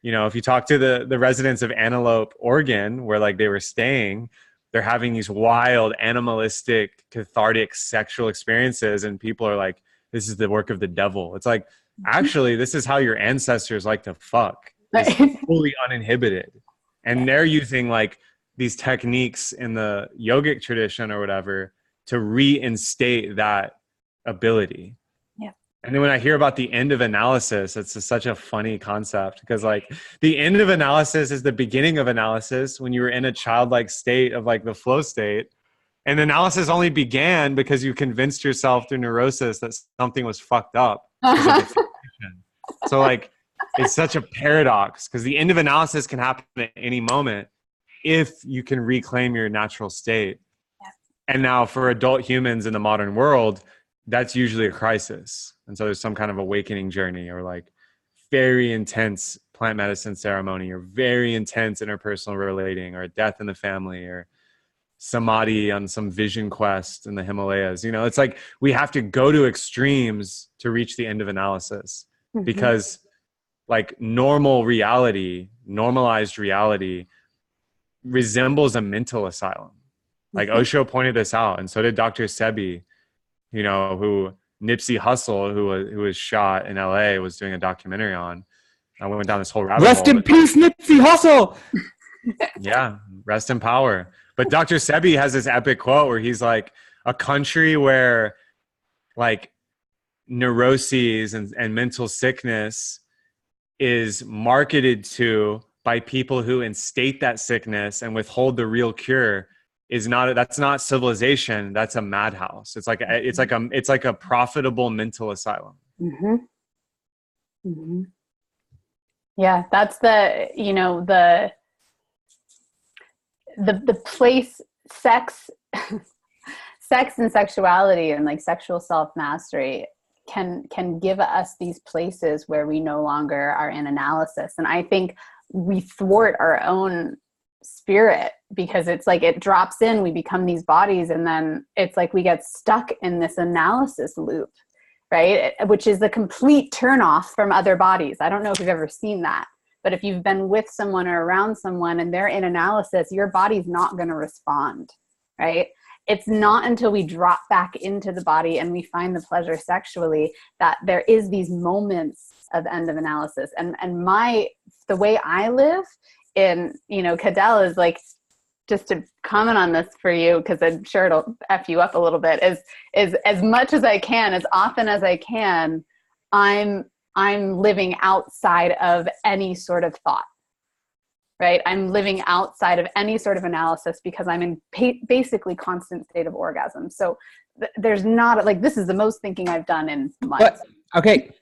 if you talk to the residents of Antelope, Oregon, where like they were staying, they're having these wild, animalistic, cathartic sexual experiences. And people are like, this is the work of the devil. It's like, actually, this is how your ancestors like to fuck. It's fully uninhibited. And they're using like these techniques in the yogic tradition or whatever to reinstate that ability. And then when I hear about the end of analysis, it's such a funny concept, because like the end of analysis is the beginning of analysis when you were in a childlike state of like the flow state. And analysis only began because you convinced yourself through neurosis that something was fucked up. So like, it's such a paradox, because the end of analysis can happen at any moment if you can reclaim your natural state. And now for adult humans in the modern world, that's usually a crisis. And so there's some kind of awakening journey, or like very intense plant medicine ceremony, or very intense interpersonal relating, or a death in the family, or samadhi on some vision quest in the Himalayas. It's like we have to go to extremes to reach the end of analysis, because like normalized reality resembles a mental asylum. Like Osho pointed this out, and so did Dr. Sebi, who Nipsey Hussle, who was shot in LA, was doing a documentary on. I went down this whole rabbit hole. Rest in peace, Nipsey Hussle. Yeah, rest in power. But Dr. Sebi has this epic quote where he's like, a country where like neuroses and mental sickness is marketed to by people who instate that sickness and withhold the real cure is not, that's not civilization. That's a madhouse. It's like a profitable mental asylum. Mm-hmm. Mm-hmm. Yeah, that's the, you know, the place sex, sex and sexuality and like sexual self-mastery can give us these places where we no longer are in analysis. And I think we thwart our own spirit because it's like it drops in, we become these bodies, and then it's like we get stuck in this analysis loop, right? Which is the complete turnoff from other bodies. I don't know if you've ever seen that, but if you've been with someone or around someone and they're in analysis, your body's not going to respond, right? It's not until we drop back into the body and we find the pleasure sexually that there is these moments of end of analysis. And the way I live in, you know, Cadell is like, just to comment on this for you, because I'm sure it'll F you up a little bit, is as much as I can, as often as I can, I'm living outside of any sort of thought, right? I'm living outside of any sort of analysis because I'm in basically constant state of orgasm. So there's not like, this is the most thinking I've done in months. But, okay.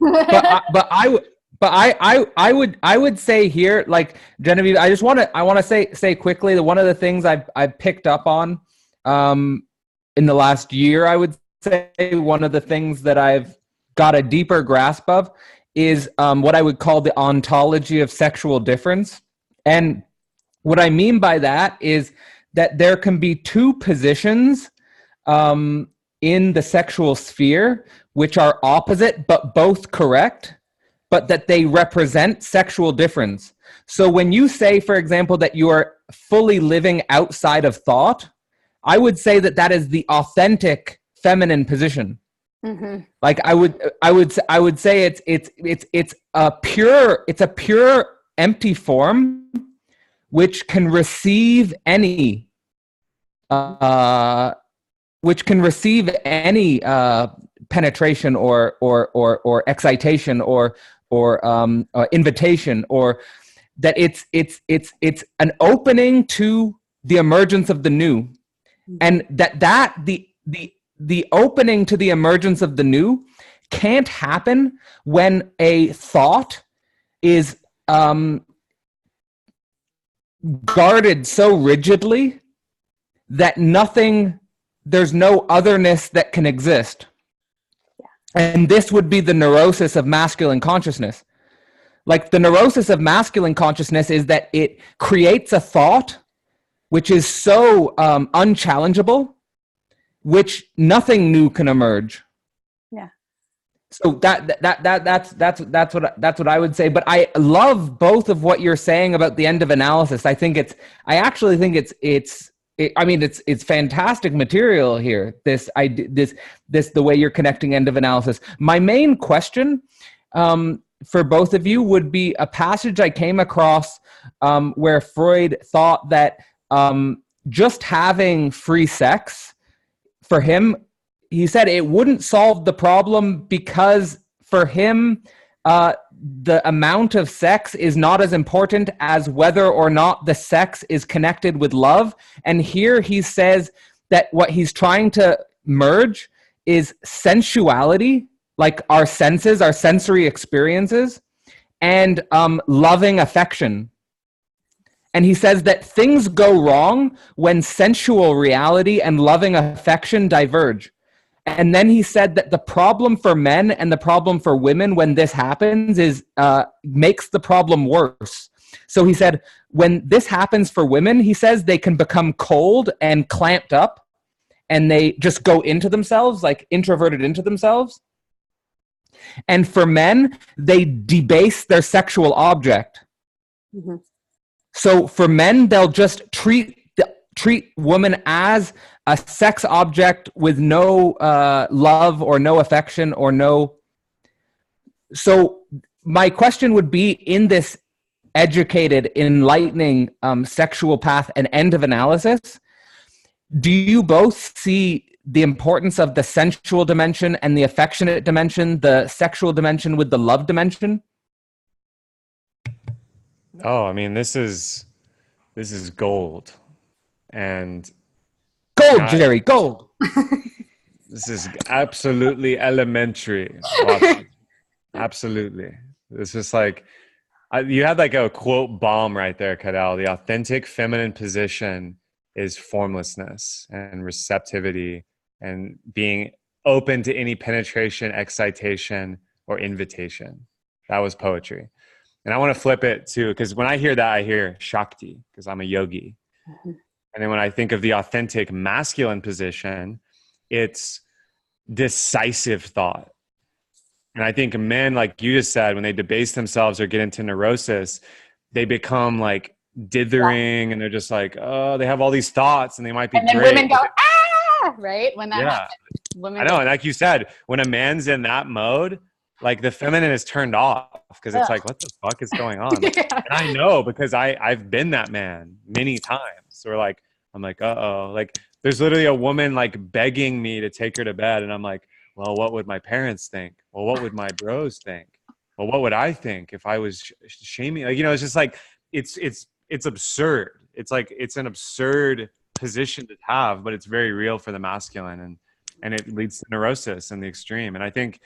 I would say here, like Genevieve, I want to say quickly that one of the things I've picked up on in the last year, I would say one of the things that I've got a deeper grasp of is what I would call the ontology of sexual difference. And what I mean by that is that there can be two positions in the sexual sphere which are opposite but both correct, but that they represent sexual difference. So when you say, for example, that you are fully living outside of thought, I would say that that is the authentic feminine position. Mm-hmm. Like I would say it's a pure empty form which can receive any penetration or excitation or invitation, or that it's an opening to the emergence of the new, and that the opening to the emergence of the new can't happen when a thought is guarded so rigidly that there's no otherness that can exist. And this would be the neurosis of masculine consciousness. Like the neurosis of masculine consciousness is that it creates a thought which is so unchallengeable, which nothing new can emerge. Yeah. So that's what I would say. But I love both of what you're saying about the end of analysis. I actually think it's fantastic material here. This the way you're connecting end of analysis. My main question for both of you would be a passage I came across where Freud thought that just having free sex, for him, he said it wouldn't solve the problem because for him, the amount of sex is not as important as whether or not the sex is connected with love. And here he says that what he's trying to merge is sensuality, like our senses, our sensory experiences, and loving affection. And he says that things go wrong when sensual reality and loving affection diverge. And then he said that the problem for men and the problem for women when this happens is makes the problem worse. So he said when this happens for women, he says they can become cold and clamped up and they just go into themselves, like introverted into themselves. And for men, they debase their sexual object. Mm-hmm. So for men, they'll just treat women as a sex object with no love or no affection or no. So my question would be, in this educated, enlightening sexual path and end of analysis, do you both see the importance of the sensual dimension and the affectionate dimension, the sexual dimension with the love dimension? Oh, I mean, this is gold. And Gold, Jerry, gold. This is absolutely elementary. Awesome. Absolutely. It's just like, you had like a quote bomb right there, Cadell. The authentic feminine position is formlessness and receptivity and being open to any penetration, excitation, or invitation. That was poetry. And I want to flip it too, because when I hear that, I hear Shakti, because I'm a yogi. Mm-hmm. And then when I think of the authentic masculine position, it's decisive thought. And I think men, like you just said, when they debase themselves or get into neurosis, they become like dithering and they're just like, oh, they have all these thoughts and they might be and then great. Women go, ah, right? When that happens. Women I know. And like you said, when a man's in that mode, like the feminine is turned off because it's like, what the fuck is going on? Yeah. And I know because I've been that man many times. So like, I'm like, uh-oh. Like there's literally a woman like begging me to take her to bed. And I'm like, well, what would my parents think? Well, what would my bros think? Well, what would I think if I was shaming? Like, you know, it's just like, it's absurd. It's like, it's an absurd position to have, but it's very real for the masculine and it leads to neurosis in the extreme. And I think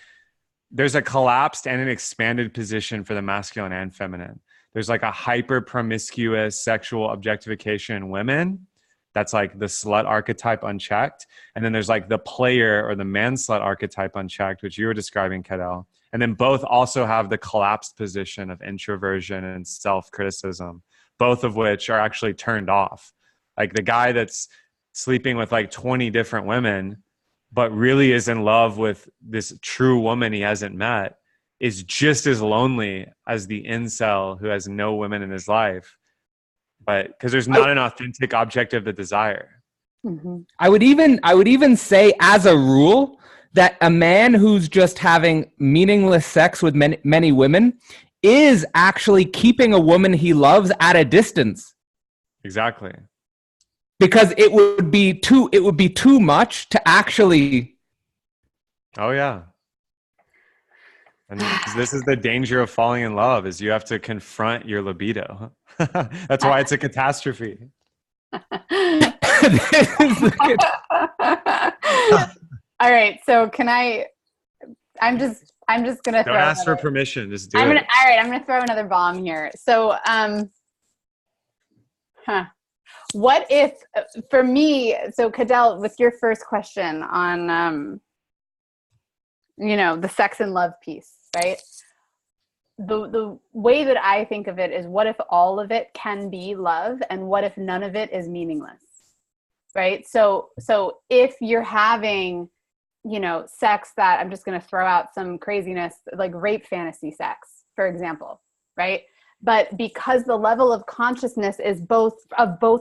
there's a collapsed and an expanded position for the masculine and feminine. There's like a hyper promiscuous sexual objectification in women. That's like the slut archetype unchecked. And then there's like the player or the man slut archetype unchecked, which you were describing, Cadell. And then both also have the collapsed position of introversion and self-criticism, both of which are actually turned off. Like the guy that's sleeping with like 20 different women, but really is in love with this true woman he hasn't met, is just as lonely as the incel who has no women in his life. But because there's not an authentic object of the desire. Mm-hmm. I would even say as a rule that a man who's just having meaningless sex with many women is actually keeping a woman he loves at a distance. Exactly. Because it would be too much to actually. Oh yeah. And this is the danger of falling in love, is you have to confront your libido. That's why it's a catastrophe. All right. So I'm just going to Don't ask for permission. Just do it. All right. I'm going to throw another bomb here. So, what if, for me, so Cadell, with your first question on, the sex and love piece, right? The way that I think of it is, what if all of it can be love, and what if none of it is meaningless, right? So if you're having, sex that, I'm just going to throw out some craziness, like rape fantasy sex, for example, right? But because the level of consciousness is both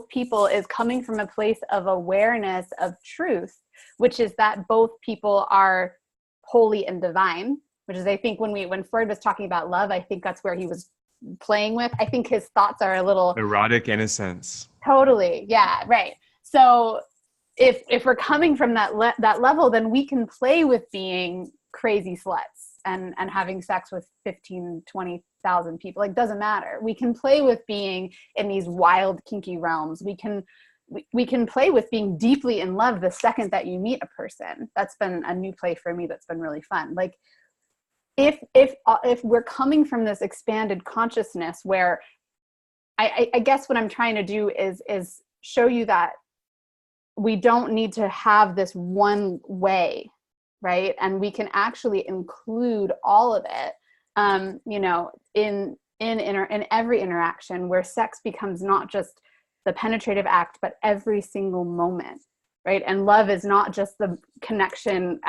people is coming from a place of awareness of truth, which is that both people are holy and divine, which is, I think when Freud was talking about love, I think that's where he was playing with. I think his thoughts are a little erotic innocence. Totally. Yeah. Right. So if we're coming from that level, then we can play with being crazy sluts and having sex with 15, 20,000 people. Like, doesn't matter. We can play with being in these wild, kinky realms. We can play with being deeply in love the second that you meet a person. That's been a new play for me. That's been really fun. Like, if we're coming from this expanded consciousness where I guess what I'm trying to do is show you that we don't need to have this one way, right? And we can actually include all of it, in every interaction, where sex becomes not just the penetrative act, but every single moment, right? And love is not just the connection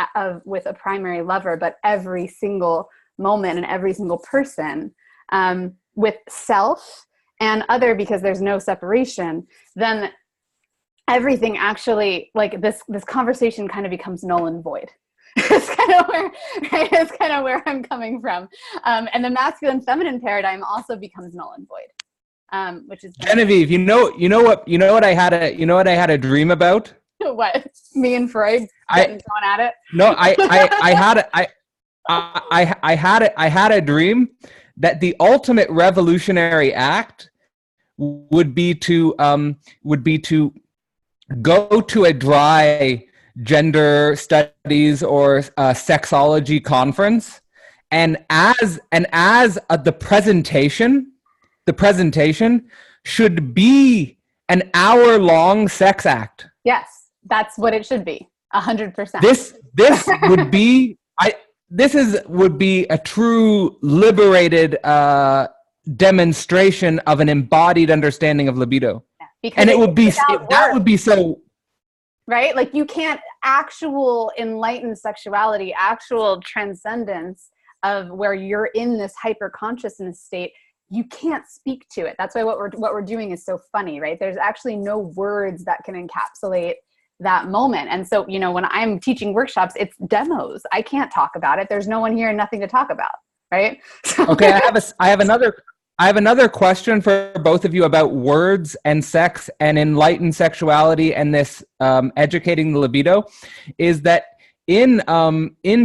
with a primary lover, but every single moment and every single person, with self and other, because there's no separation. Then everything actually, like this conversation kind of becomes null and void. It's kind of where I'm coming from. And the masculine feminine paradigm also becomes null and void. Which is Genevieve, you know what I had a dream about? What? Me and Freud going at it? No, I had a dream that the ultimate revolutionary act would be to go to a dry gender studies or sexology conference, and as the presentation should be an hour-long sex act. Yes, that's what it should be. 100%. This would be would be a true liberated demonstration of an embodied understanding of libido. Because and it would be that would be so right. Like you can't actual enlightened sexuality, actual transcendence of where you're in this hyper consciousness state. You can't speak to it. That's why what we're doing is so funny, right? There's actually no words that can encapsulate that moment. And so, you know, when I'm teaching workshops, it's demos. I can't talk about it. There's no one here and nothing to talk about, right? Okay, I have another question for both of you about words and sex and enlightened sexuality and this educating the libido. Is that in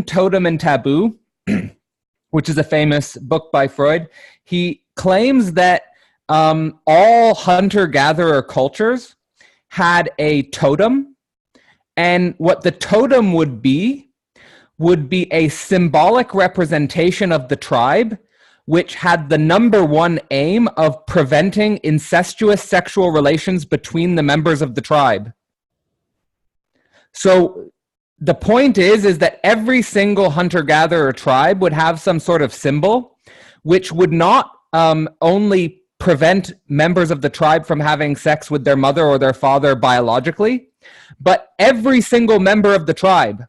Totem and Taboo, which is a famous book by Freud, he claims that all hunter-gatherer cultures had a totem, and what the totem would be a symbolic representation of the tribe, which had the number one aim of preventing incestuous sexual relations between the members of the tribe. So the point is that every single hunter-gatherer tribe would have some sort of symbol, which would not only prevent members of the tribe from having sex with their mother or their father biologically, but every single member of the tribe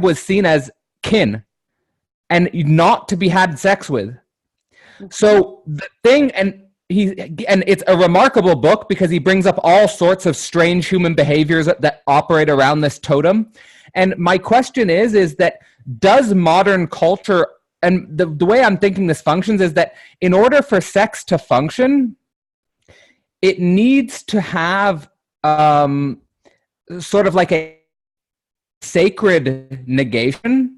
was seen as kin and not to be had sex with. So the thing, and it's a remarkable book because he brings up all sorts of strange human behaviors that operate around this totem. And my question is that does modern culture, and the way I'm thinking this functions is that in order for sex to function, it needs to have sort of like a sacred negation,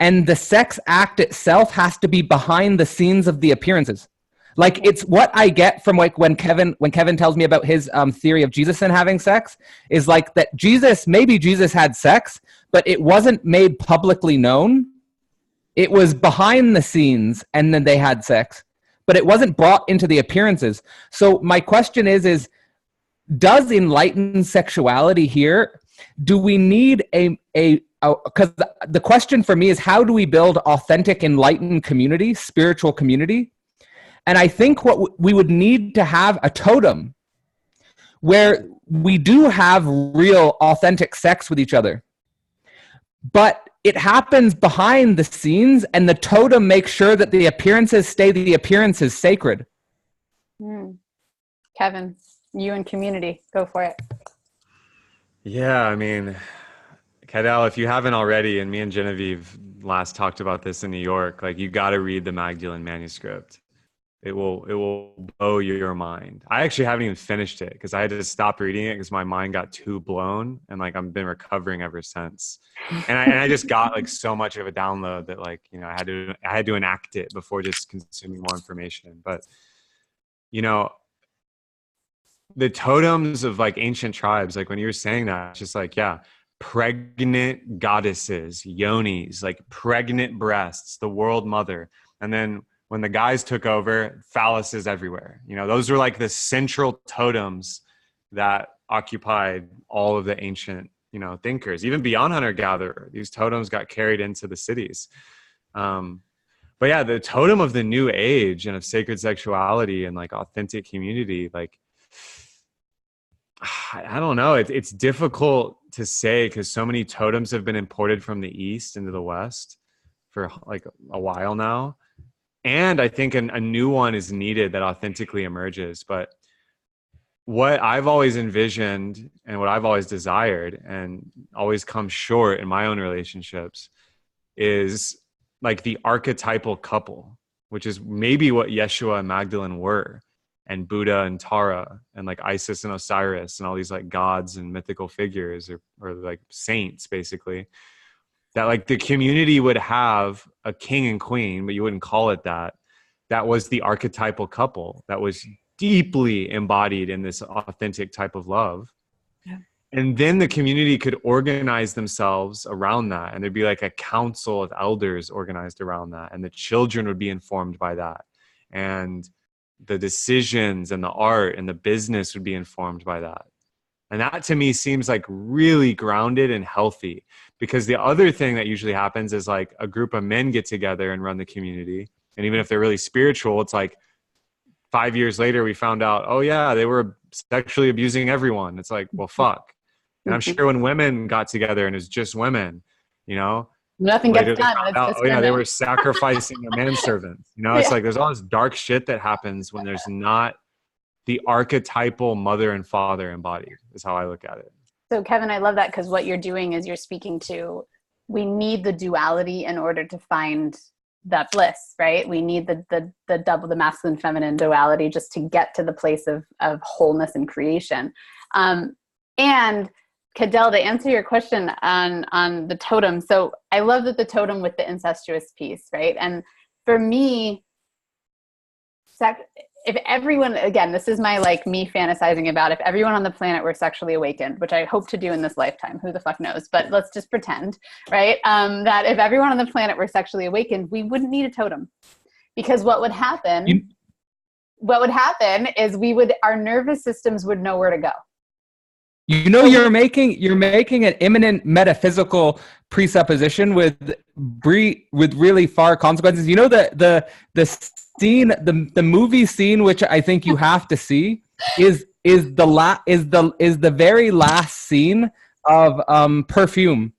and the sex act itself has to be behind the scenes of the appearances. Like it's what I get from like when Kevin tells me about his theory of Jesus and having sex is like that maybe Jesus had sex, but it wasn't made publicly known. It was behind the scenes and then they had sex, but it wasn't brought into the appearances. So my question is does enlightened sexuality here, do we need because the question for me is how do we build authentic enlightened community, spiritual community? And I think what we would need to have a totem where we do have real authentic sex with each other, but it happens behind the scenes and the totem makes sure that the appearances sacred. Kevin, you and community, go for it. Yeah, I mean, Cadell, if you haven't already, and me and Genevieve last talked about this in New York, like you got to read the Magdalene manuscript. It will blow your mind. I actually haven't even finished it because I had to stop reading it because my mind got too blown, and like I've been recovering ever since. And I just got like so much of a download that like, you know, I had to enact it before just consuming more information. But you know, the totems of like ancient tribes, like when you were saying that, it's just like, yeah, pregnant goddesses, yonis, like pregnant breasts, the world mother. And then when the guys took over, phalluses everywhere. You know, those were like the central totems that occupied all of the ancient, you know, thinkers. Even beyond hunter-gatherer, these totems got carried into the cities. But yeah, the totem of the new age and of sacred sexuality and like authentic community, like, I don't know. It's difficult to say because so many totems have been imported from the East into the West for like a while now. And I think a new one is needed that authentically emerges. But what I've always envisioned and what I've always desired and always come short in my own relationships is like the archetypal couple, which is maybe what Yeshua and Magdalene were, and Buddha and Tara, and like Isis and Osiris, and all these like gods and mythical figures or like saints, basically. That like the community would have a king and queen, but you wouldn't call it that. That was the archetypal couple that was deeply embodied in this authentic type of love. Yeah. And then the community could organize themselves around that. And there'd be like a council of elders organized around that. And the children would be informed by that. And the decisions and the art and the business would be informed by that. And that to me seems like really grounded and healthy, because the other thing that usually happens is like a group of men get together and run the community. And even if they're really spiritual, it's like 5 years later, we found out, oh yeah, they were sexually abusing everyone. It's like, well, fuck. And I'm sure when women got together and it's just women, you know, Nothing gets done. It's out, just oh yeah, they women. were sacrificing their manservants. You know, it's like there's all this dark shit that happens when there's not the archetypal mother and father embodied, is how I look at it. So Kevin, I love that, because what you're doing is you're speaking to, we need the duality in order to find that bliss, right? We need the double, the masculine feminine duality, just to get to the place of wholeness and creation. And Cadell, to answer your question on the totem, so I love that the totem with the incestuous piece, right? And for me, if everyone, again, this is my like me fantasizing about if everyone on the planet were sexually awakened, which I hope to do in this lifetime, who the fuck knows, but let's just pretend, right? That if everyone on the planet were sexually awakened, we wouldn't need a totem, because what would happen is our nervous systems would know where to go. You know, you're making an imminent metaphysical presupposition with really far consequences. You know, the scene, the movie scene, which I think you have to see, is the very last scene of Perfume.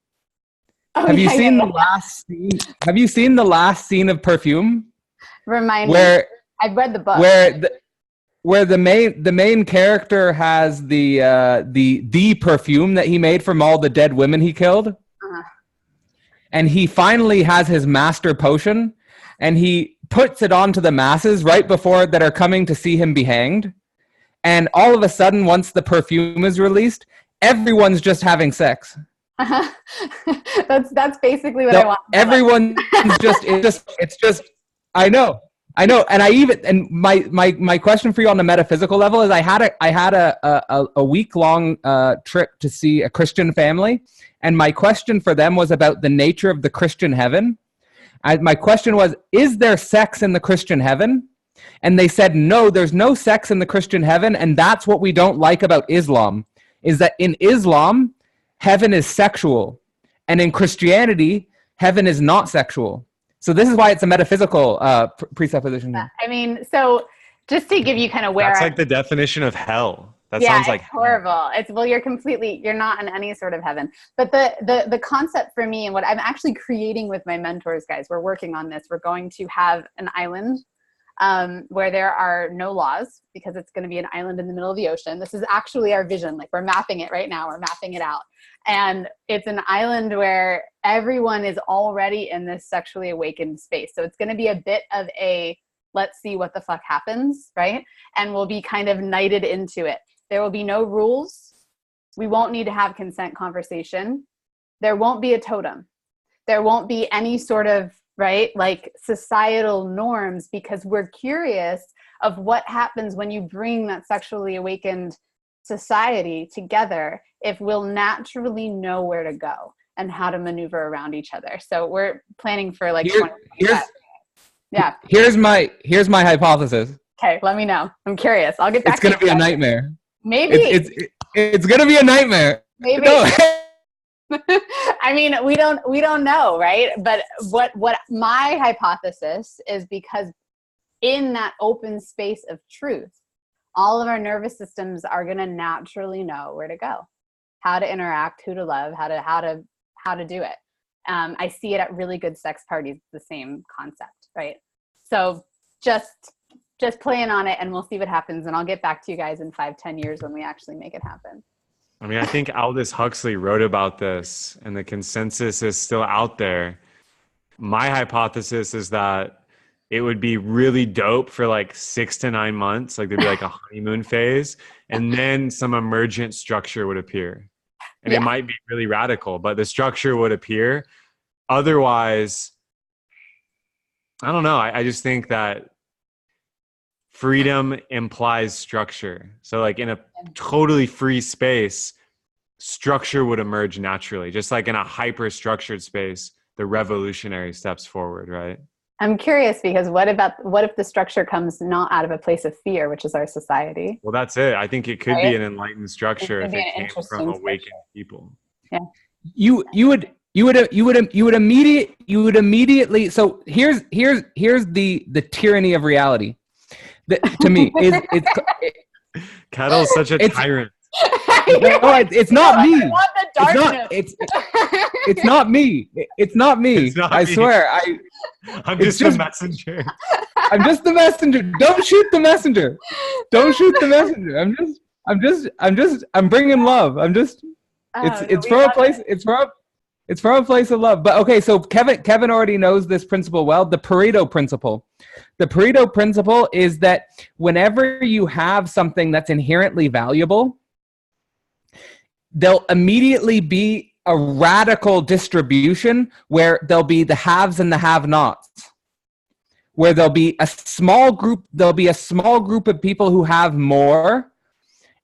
Oh, Have you seen the last scene? Have you seen the last scene of Perfume? Remind me. I've read the book. Where the main character has the perfume that he made from all the dead women he killed. Uh-huh. And he finally has his master potion, and he puts it onto the masses right before that are coming to see him be hanged. And all of a sudden, once the perfume is released, everyone's just having sex. Uh-huh. That's basically what I want. Everyone's it's just I know. And my question for you on the metaphysical level is, I had a week-long trip to see a Christian family, and my question for them was about the nature of the Christian heaven. My question was, is there sex in the Christian heaven? And they said, no, there's no sex in the Christian heaven, and that's what we don't like about Islam, is that in Islam, heaven is sexual, and in Christianity, heaven is not sexual. So this is why it's a metaphysical presupposition. I mean, so just to give you kind of where that's like the definition of hell. That sounds like horrible. You're not in any sort of heaven. But the concept for me, and what I'm actually creating with my mentors, guys, we're working on this. We're going to have an island where there are no laws, because it's going to be an island in the middle of the ocean. This is actually our vision. Like, we're mapping it right now. We're mapping it out. And it's an island where everyone is already in this sexually awakened space. So it's going to be a bit of a, let's see what the fuck happens, right? And we'll be kind of knighted into it. There will be no rules. We won't need to have consent conversation. There won't be a totem. There won't be any sort of, right, like societal norms, because we're curious of what happens when you bring that sexually awakened society together, if we'll naturally know where to go and how to maneuver around each other. So we're planning for like here's my hypothesis. Okay, let me know. I'm curious. I'll get back. It's gonna be a nightmare. Maybe it's gonna be a nightmare. Maybe. No. I mean, we don't know, right? But what my hypothesis is, because in that open space of truth, all of our nervous systems are going to naturally know where to go, how to interact, who to love, how to do it. I see it at really good sex parties, the same concept, right? So just playing on it, and we'll see what happens. And I'll get back to you guys in 5-10 years when we actually make it happen. I mean, I think Aldous Huxley wrote about this, and the consensus is still out there. My hypothesis is that it would be really dope for like 6 to 9 months. Like, there'd be like a honeymoon phase, and then some emergent structure would appear. And it might be really radical, but the structure would appear. Otherwise, I don't know. I just think that freedom implies structure. So like in a totally free space, structure would emerge naturally. Just like in a hyper structured space, the revolutionary steps forward, right? I'm curious because what if the structure comes not out of a place of fear, which is our society? Well, that's it. I think it could Right? be an enlightened structure if it came from awakened people. Yeah. You would immediately. So here's the tyranny of reality. To me, Kettle's such a tyrant. No, it's not me. I want the darkness. It's not me. It's not me. It's not I me. swear. I'm just a messenger. I'm just the messenger. Don't shoot the messenger. Don't shoot the messenger. I'm bringing love. It's from a place. It's from a place of love. But okay, so Kevin already knows this principle well, the Pareto principle. The Pareto principle is that whenever you have something that's inherently valuable, there'll immediately be a radical distribution where there'll be the haves and the have-nots, where there'll be a small group of people who have more,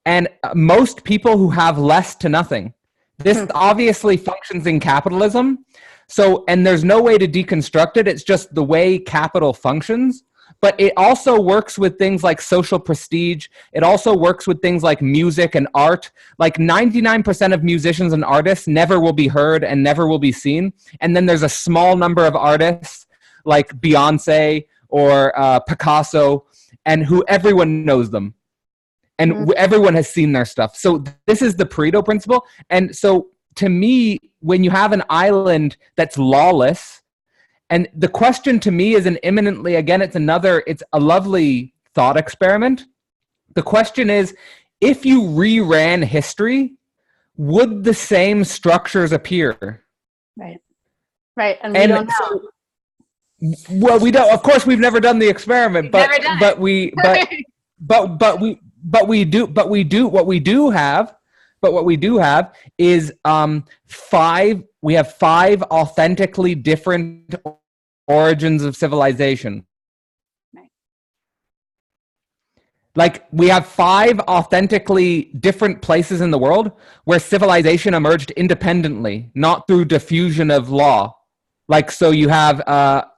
and most people who have less to nothing. This obviously functions in capitalism. So, and there's no way to deconstruct it. It's just the way capital functions. But it also works with things like social prestige. It also works with things like music and art. Like 99% of musicians and artists never will be heard and never will be seen. And then there's a small number of artists like Beyonce or Picasso, and who everyone knows them. And everyone has seen their stuff. So this is the Pareto principle. And so to me, when you have an island that's lawless, and the question to me is an imminently, again, it's a lovely thought experiment. The question is, if you reran history, would the same structures appear? Right. Right. And we don't know. So, well, we don't, of course, we've never done the experiment, what we do have is we have five authentically different origins of civilization. Right. Like we have five authentically different places in the world where civilization emerged independently, not through diffusion of law. Like, so you have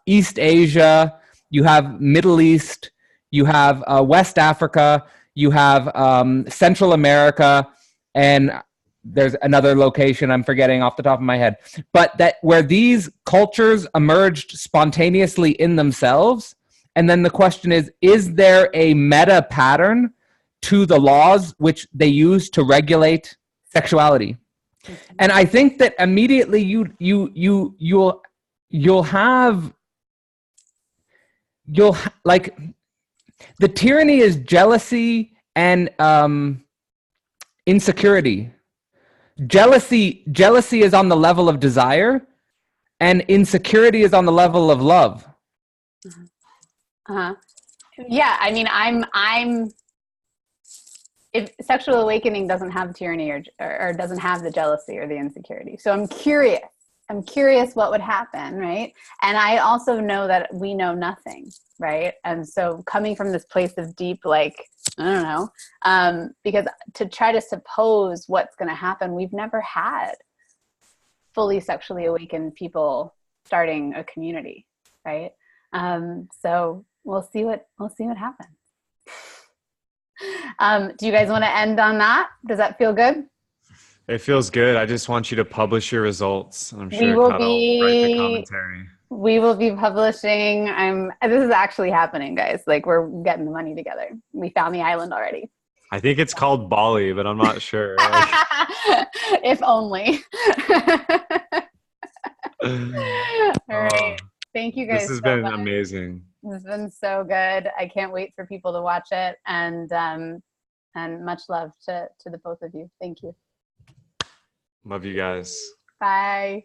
East Asia, you have Middle East, you have West Africa, you have Central America, and there's another location I'm forgetting off the top of my head. But that where these cultures emerged spontaneously in themselves, and then the question is there a meta pattern to the laws which they use to regulate sexuality? And I think that immediately you'll have like the tyranny is jealousy and insecurity. Jealousy is on the level of desire, and insecurity is on the level of love. Yeah, I mean, I'm if sexual awakening doesn't have tyranny or doesn't have the jealousy or the insecurity. So I'm curious what would happen, right? And I also know that we know nothing, right? And so coming from this place of deep, like, I don't know, because to try to suppose what's going to happen, we've never had fully sexually awakened people starting a community, right? So we'll see what happens. Do you guys want to end on that? Does that feel good? It feels good. I just want you to publish your results. I'm sure will Kat will write the commentary. We will be publishing. This is actually happening, guys. Like, we're getting the money together. We found the island already. I think it's called Bali, but I'm not sure. If only. All right. Thank you guys. This has been amazing. This has been so good. I can't wait for people to watch it. And much love to the both of you. Thank you. Love you guys. Bye.